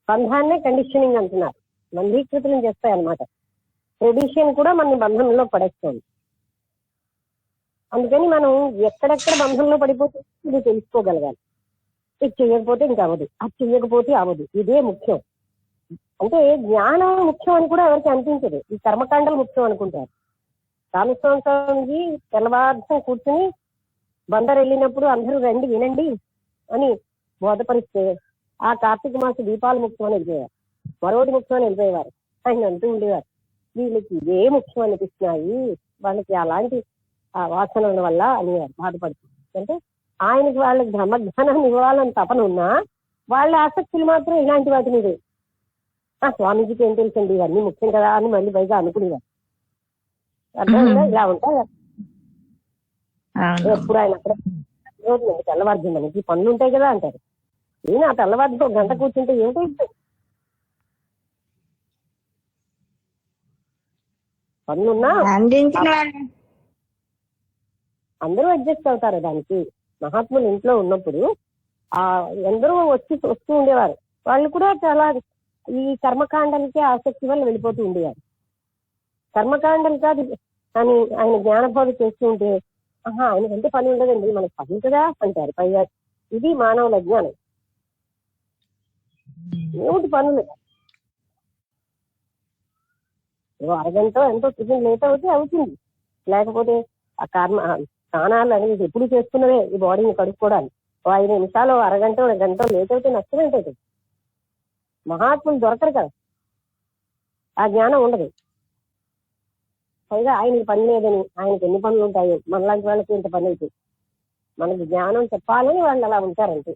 బంధాన్నే కండిషనింగ్ అంటున్నారు. బంధీకృతం చేస్తాయి అన్నమాట. ట్రెడిషన్ కూడా మన బంధంలో పడేస్తుంది. అందుకని మనం ఎక్కడెక్కడ బంధంలో పడిపోతే ఇది తెలుసుకోగలగాలి. ఇది చెయ్యకపోతే ఇంకా అవ్వదు, అది చెయ్యకపోతే అవ్వదు. ఇదే ముఖ్యం. అంటే జ్ఞానం ముఖ్యం అని కూడా ఎవరికి అనిపించదు. ఈ కర్మకాండలు ముఖ్యం అనుకుంటారు. రామస్వామి తెల్లవారుసం కూర్చుని బందరు వెళ్ళినప్పుడు అందరూ రండి వినండి అని బోధపరిస్తే ఆ కార్తీక మాస దీపాలు ముఖ్యం అని వెళ్ళిపోయారు, మరోటి ముఖ్యం అని వెళ్ళిపోయేవారు. ఆయన అంటూ ఉండేవారు వీళ్ళకి ఇవే ముఖ్యం అనిపిస్తున్నాయి, వాళ్ళకి అలాంటి ఆ వాసనల వల్ల అని బాధపడుతుంది. అంటే ఆయనకి వాళ్ళకి బ్రహ్మజ్ఞానాన్ని ఇవ్వాలని తపన ఉన్నా వాళ్ళ ఆసక్తులు మాత్రం ఇలాంటి వాటి మీదే. స్వామీజీకి ఏం తెలుసండి ఇవన్నీ ముఖ్యం కదా అని మళ్ళీ పైగా అనుకునేవారు. అర్థంగా ఇలా ఉంటాయి. ఎప్పుడు ఆయన అక్కడ తెల్లవారుజు మనకి పనులు ఉంటాయి కదా అంటారు. నేను ఆ తెల్లవారుజు 1 గంట కూర్చుంటే ఏమిటో పనులున్నా అందరూ అడ్జస్ట్ అవుతారు దానికి. మహాత్ములు ఇంట్లో ఉన్నప్పుడు అందరూ వస్తూ ఉండేవారు. వాళ్ళు కూడా చాలా ఈ కర్మకాండలకి ఆసక్తి వల్ల వెళ్ళిపోతూ ఉండేవారు. కర్మకాండలు కాదు అని ఆయన జ్ఞానబోధ చేస్తూ ఉంటే ఆయనకంటే పని ఉండదండి, మనకు పని కదా అంటారు పైగా. ఇది మానవుల అజ్ఞానం. ఏమిటి పనులు? అరగంట ఎంతో టిఫిన్ లేట్ అవుతుంది. లేకపోతే ఆ స్నానాలు అనేది ఎప్పుడు చేసుకున్నవే ఈ బాడీని కడుక్కోవడానికి. 5 నిమిషాలు, అరగంట, గంట లేట్ అయితే నష్టం ఏంటవుతుంది? మహాత్ములు దొరకరు కదా, ఆ జ్ఞానం ఉండదు. పైగా ఆయనకి పని లేదని, ఆయనకి ఎన్ని పనులు ఉంటాయో, మనలాంటి వాళ్ళకి ఇంత పని అవుతుంది. మనకి జ్ఞానం చెప్పాలని వాళ్ళు అలా ఉంటారంటే,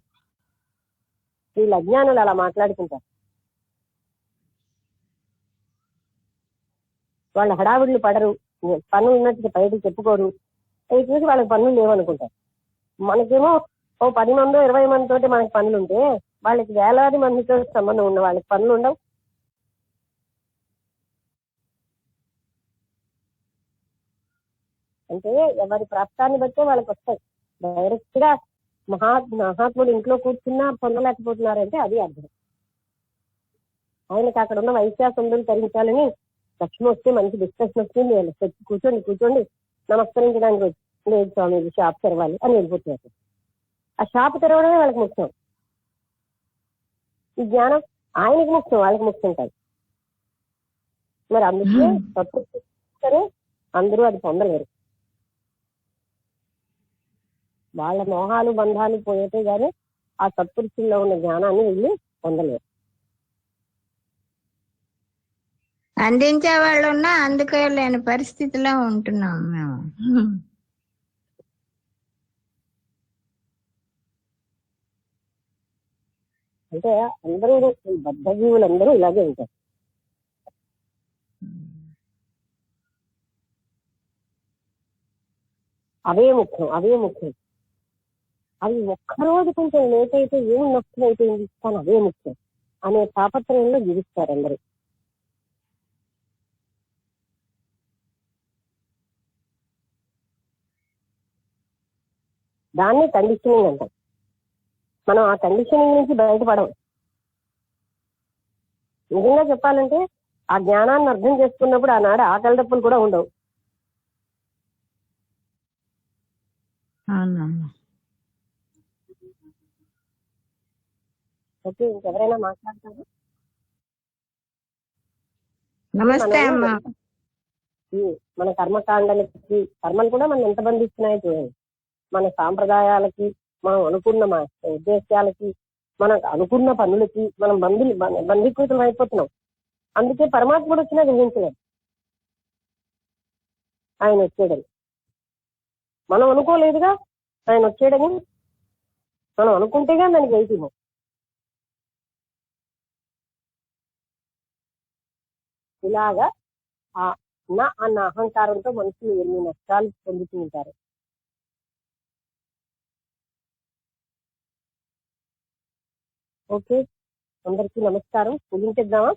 వీళ్ళ అజ్ఞానులు అలా మాట్లాడుకుంటారు. వాళ్ళ హడావిడులు పడరు, పనులు ఉన్నట్టుగా బయటకు చెప్పుకోరు. అయితే వాళ్ళకి పనులు లేవనుకుంటారు. మనకేమో 10 మందో 20 మందితోటి మనకి పనులు ఉంటే, వాళ్ళకి వేలాది మందితో సంబంధం ఉన్న వాళ్ళకి పనులు ఉండవు. అంటే ఎవరి ప్రాప్తాన్ని బట్టే వాళ్ళకి వస్తాయి. డైరెక్ట్ గా మహాత్ముడు ఇంట్లో కూర్చున్నా పొందలేకపోతున్నారంటే అది అర్థం. ఆయనకి అక్కడ ఉన్న వైశ్యాసుందులు తరించాలని లక్ష్మి వస్తే మంచి డిస్కషన్ వస్తుంది, కూర్చోండి నమస్కరించడానికి లేదు స్వామి, షాప్ తెరవాలి అని వెళ్ళిపోతున్నారు. ఆ షాప్ తెరవడమే వాళ్ళకి ముఖ్యం. ఈ జ్ఞానం ఆయనకి ముఖ్యం, వాళ్ళకి ముఖ్యం కాదు. మరి అందుకే సరే అందరూ అది పొందలేరు. వాళ్ళ మోహాలు బంధాలు పోయితే గానీ ఆ సత్పురుషుల్లో ఉన్న జ్ఞానాన్ని వీళ్ళు పొందలేరు. అందించే వాళ్ళు ఉన్నా అందుకోలేని పరిస్థితిలో ఉంటున్నాం మేము. అంటే అందరూ బద్ధ జీవులందరూ ఇలాగే ఉంటారు. అవే ముఖ్యం. అవి ఒక్కరోజు కొంచెం లేట్ అయితే ఏమి నష్టం అయిపోయింది, కానీ అవే ముఖ్యం అనే తాపత్రయంలో జీవిస్తారు అందరూ. దాన్ని కండిషనింగ్ అంటాం. మనం ఆ కండిషనింగ్ నుంచి బయటపడం. నిజంగా చెప్పాలంటే ఆ జ్ఞానాన్ని అర్థం చేసుకున్నప్పుడు ఆనాడు ఆకలి దప్పులు కూడా ఉండవు. ఓకే, ఇంకెవరైనా మాట్లాడతారు? నమస్తే అమ్మా. మన కర్మకాండలకి, కర్మలు కూడా మనం ఎంత బంధిస్తున్నాయో చూడండి. మన సాంప్రదాయాలకి, మనం అనుకున్న ఉద్దేశాలకి, మనకు అనుకున్న పనులకి మనం బంధీకృతం అయిపోతున్నాం. అందుకే పరమాత్ముడు వచ్చినా గ్రహించలేదు ఆయన వచ్చేయడని. మనం అనుకోలేదుగా ఆయన వచ్చేయడని. మనం అనుకుంటేగా దానికి వెయిటింగ్. ఇలాగా అన్న అహంకారంతో మనుషులు ఎన్ని నష్టాలు పొందుతూ ఉంటారు. ఓకే, అందరికీ నమస్కారం. ముగించేద్దామా?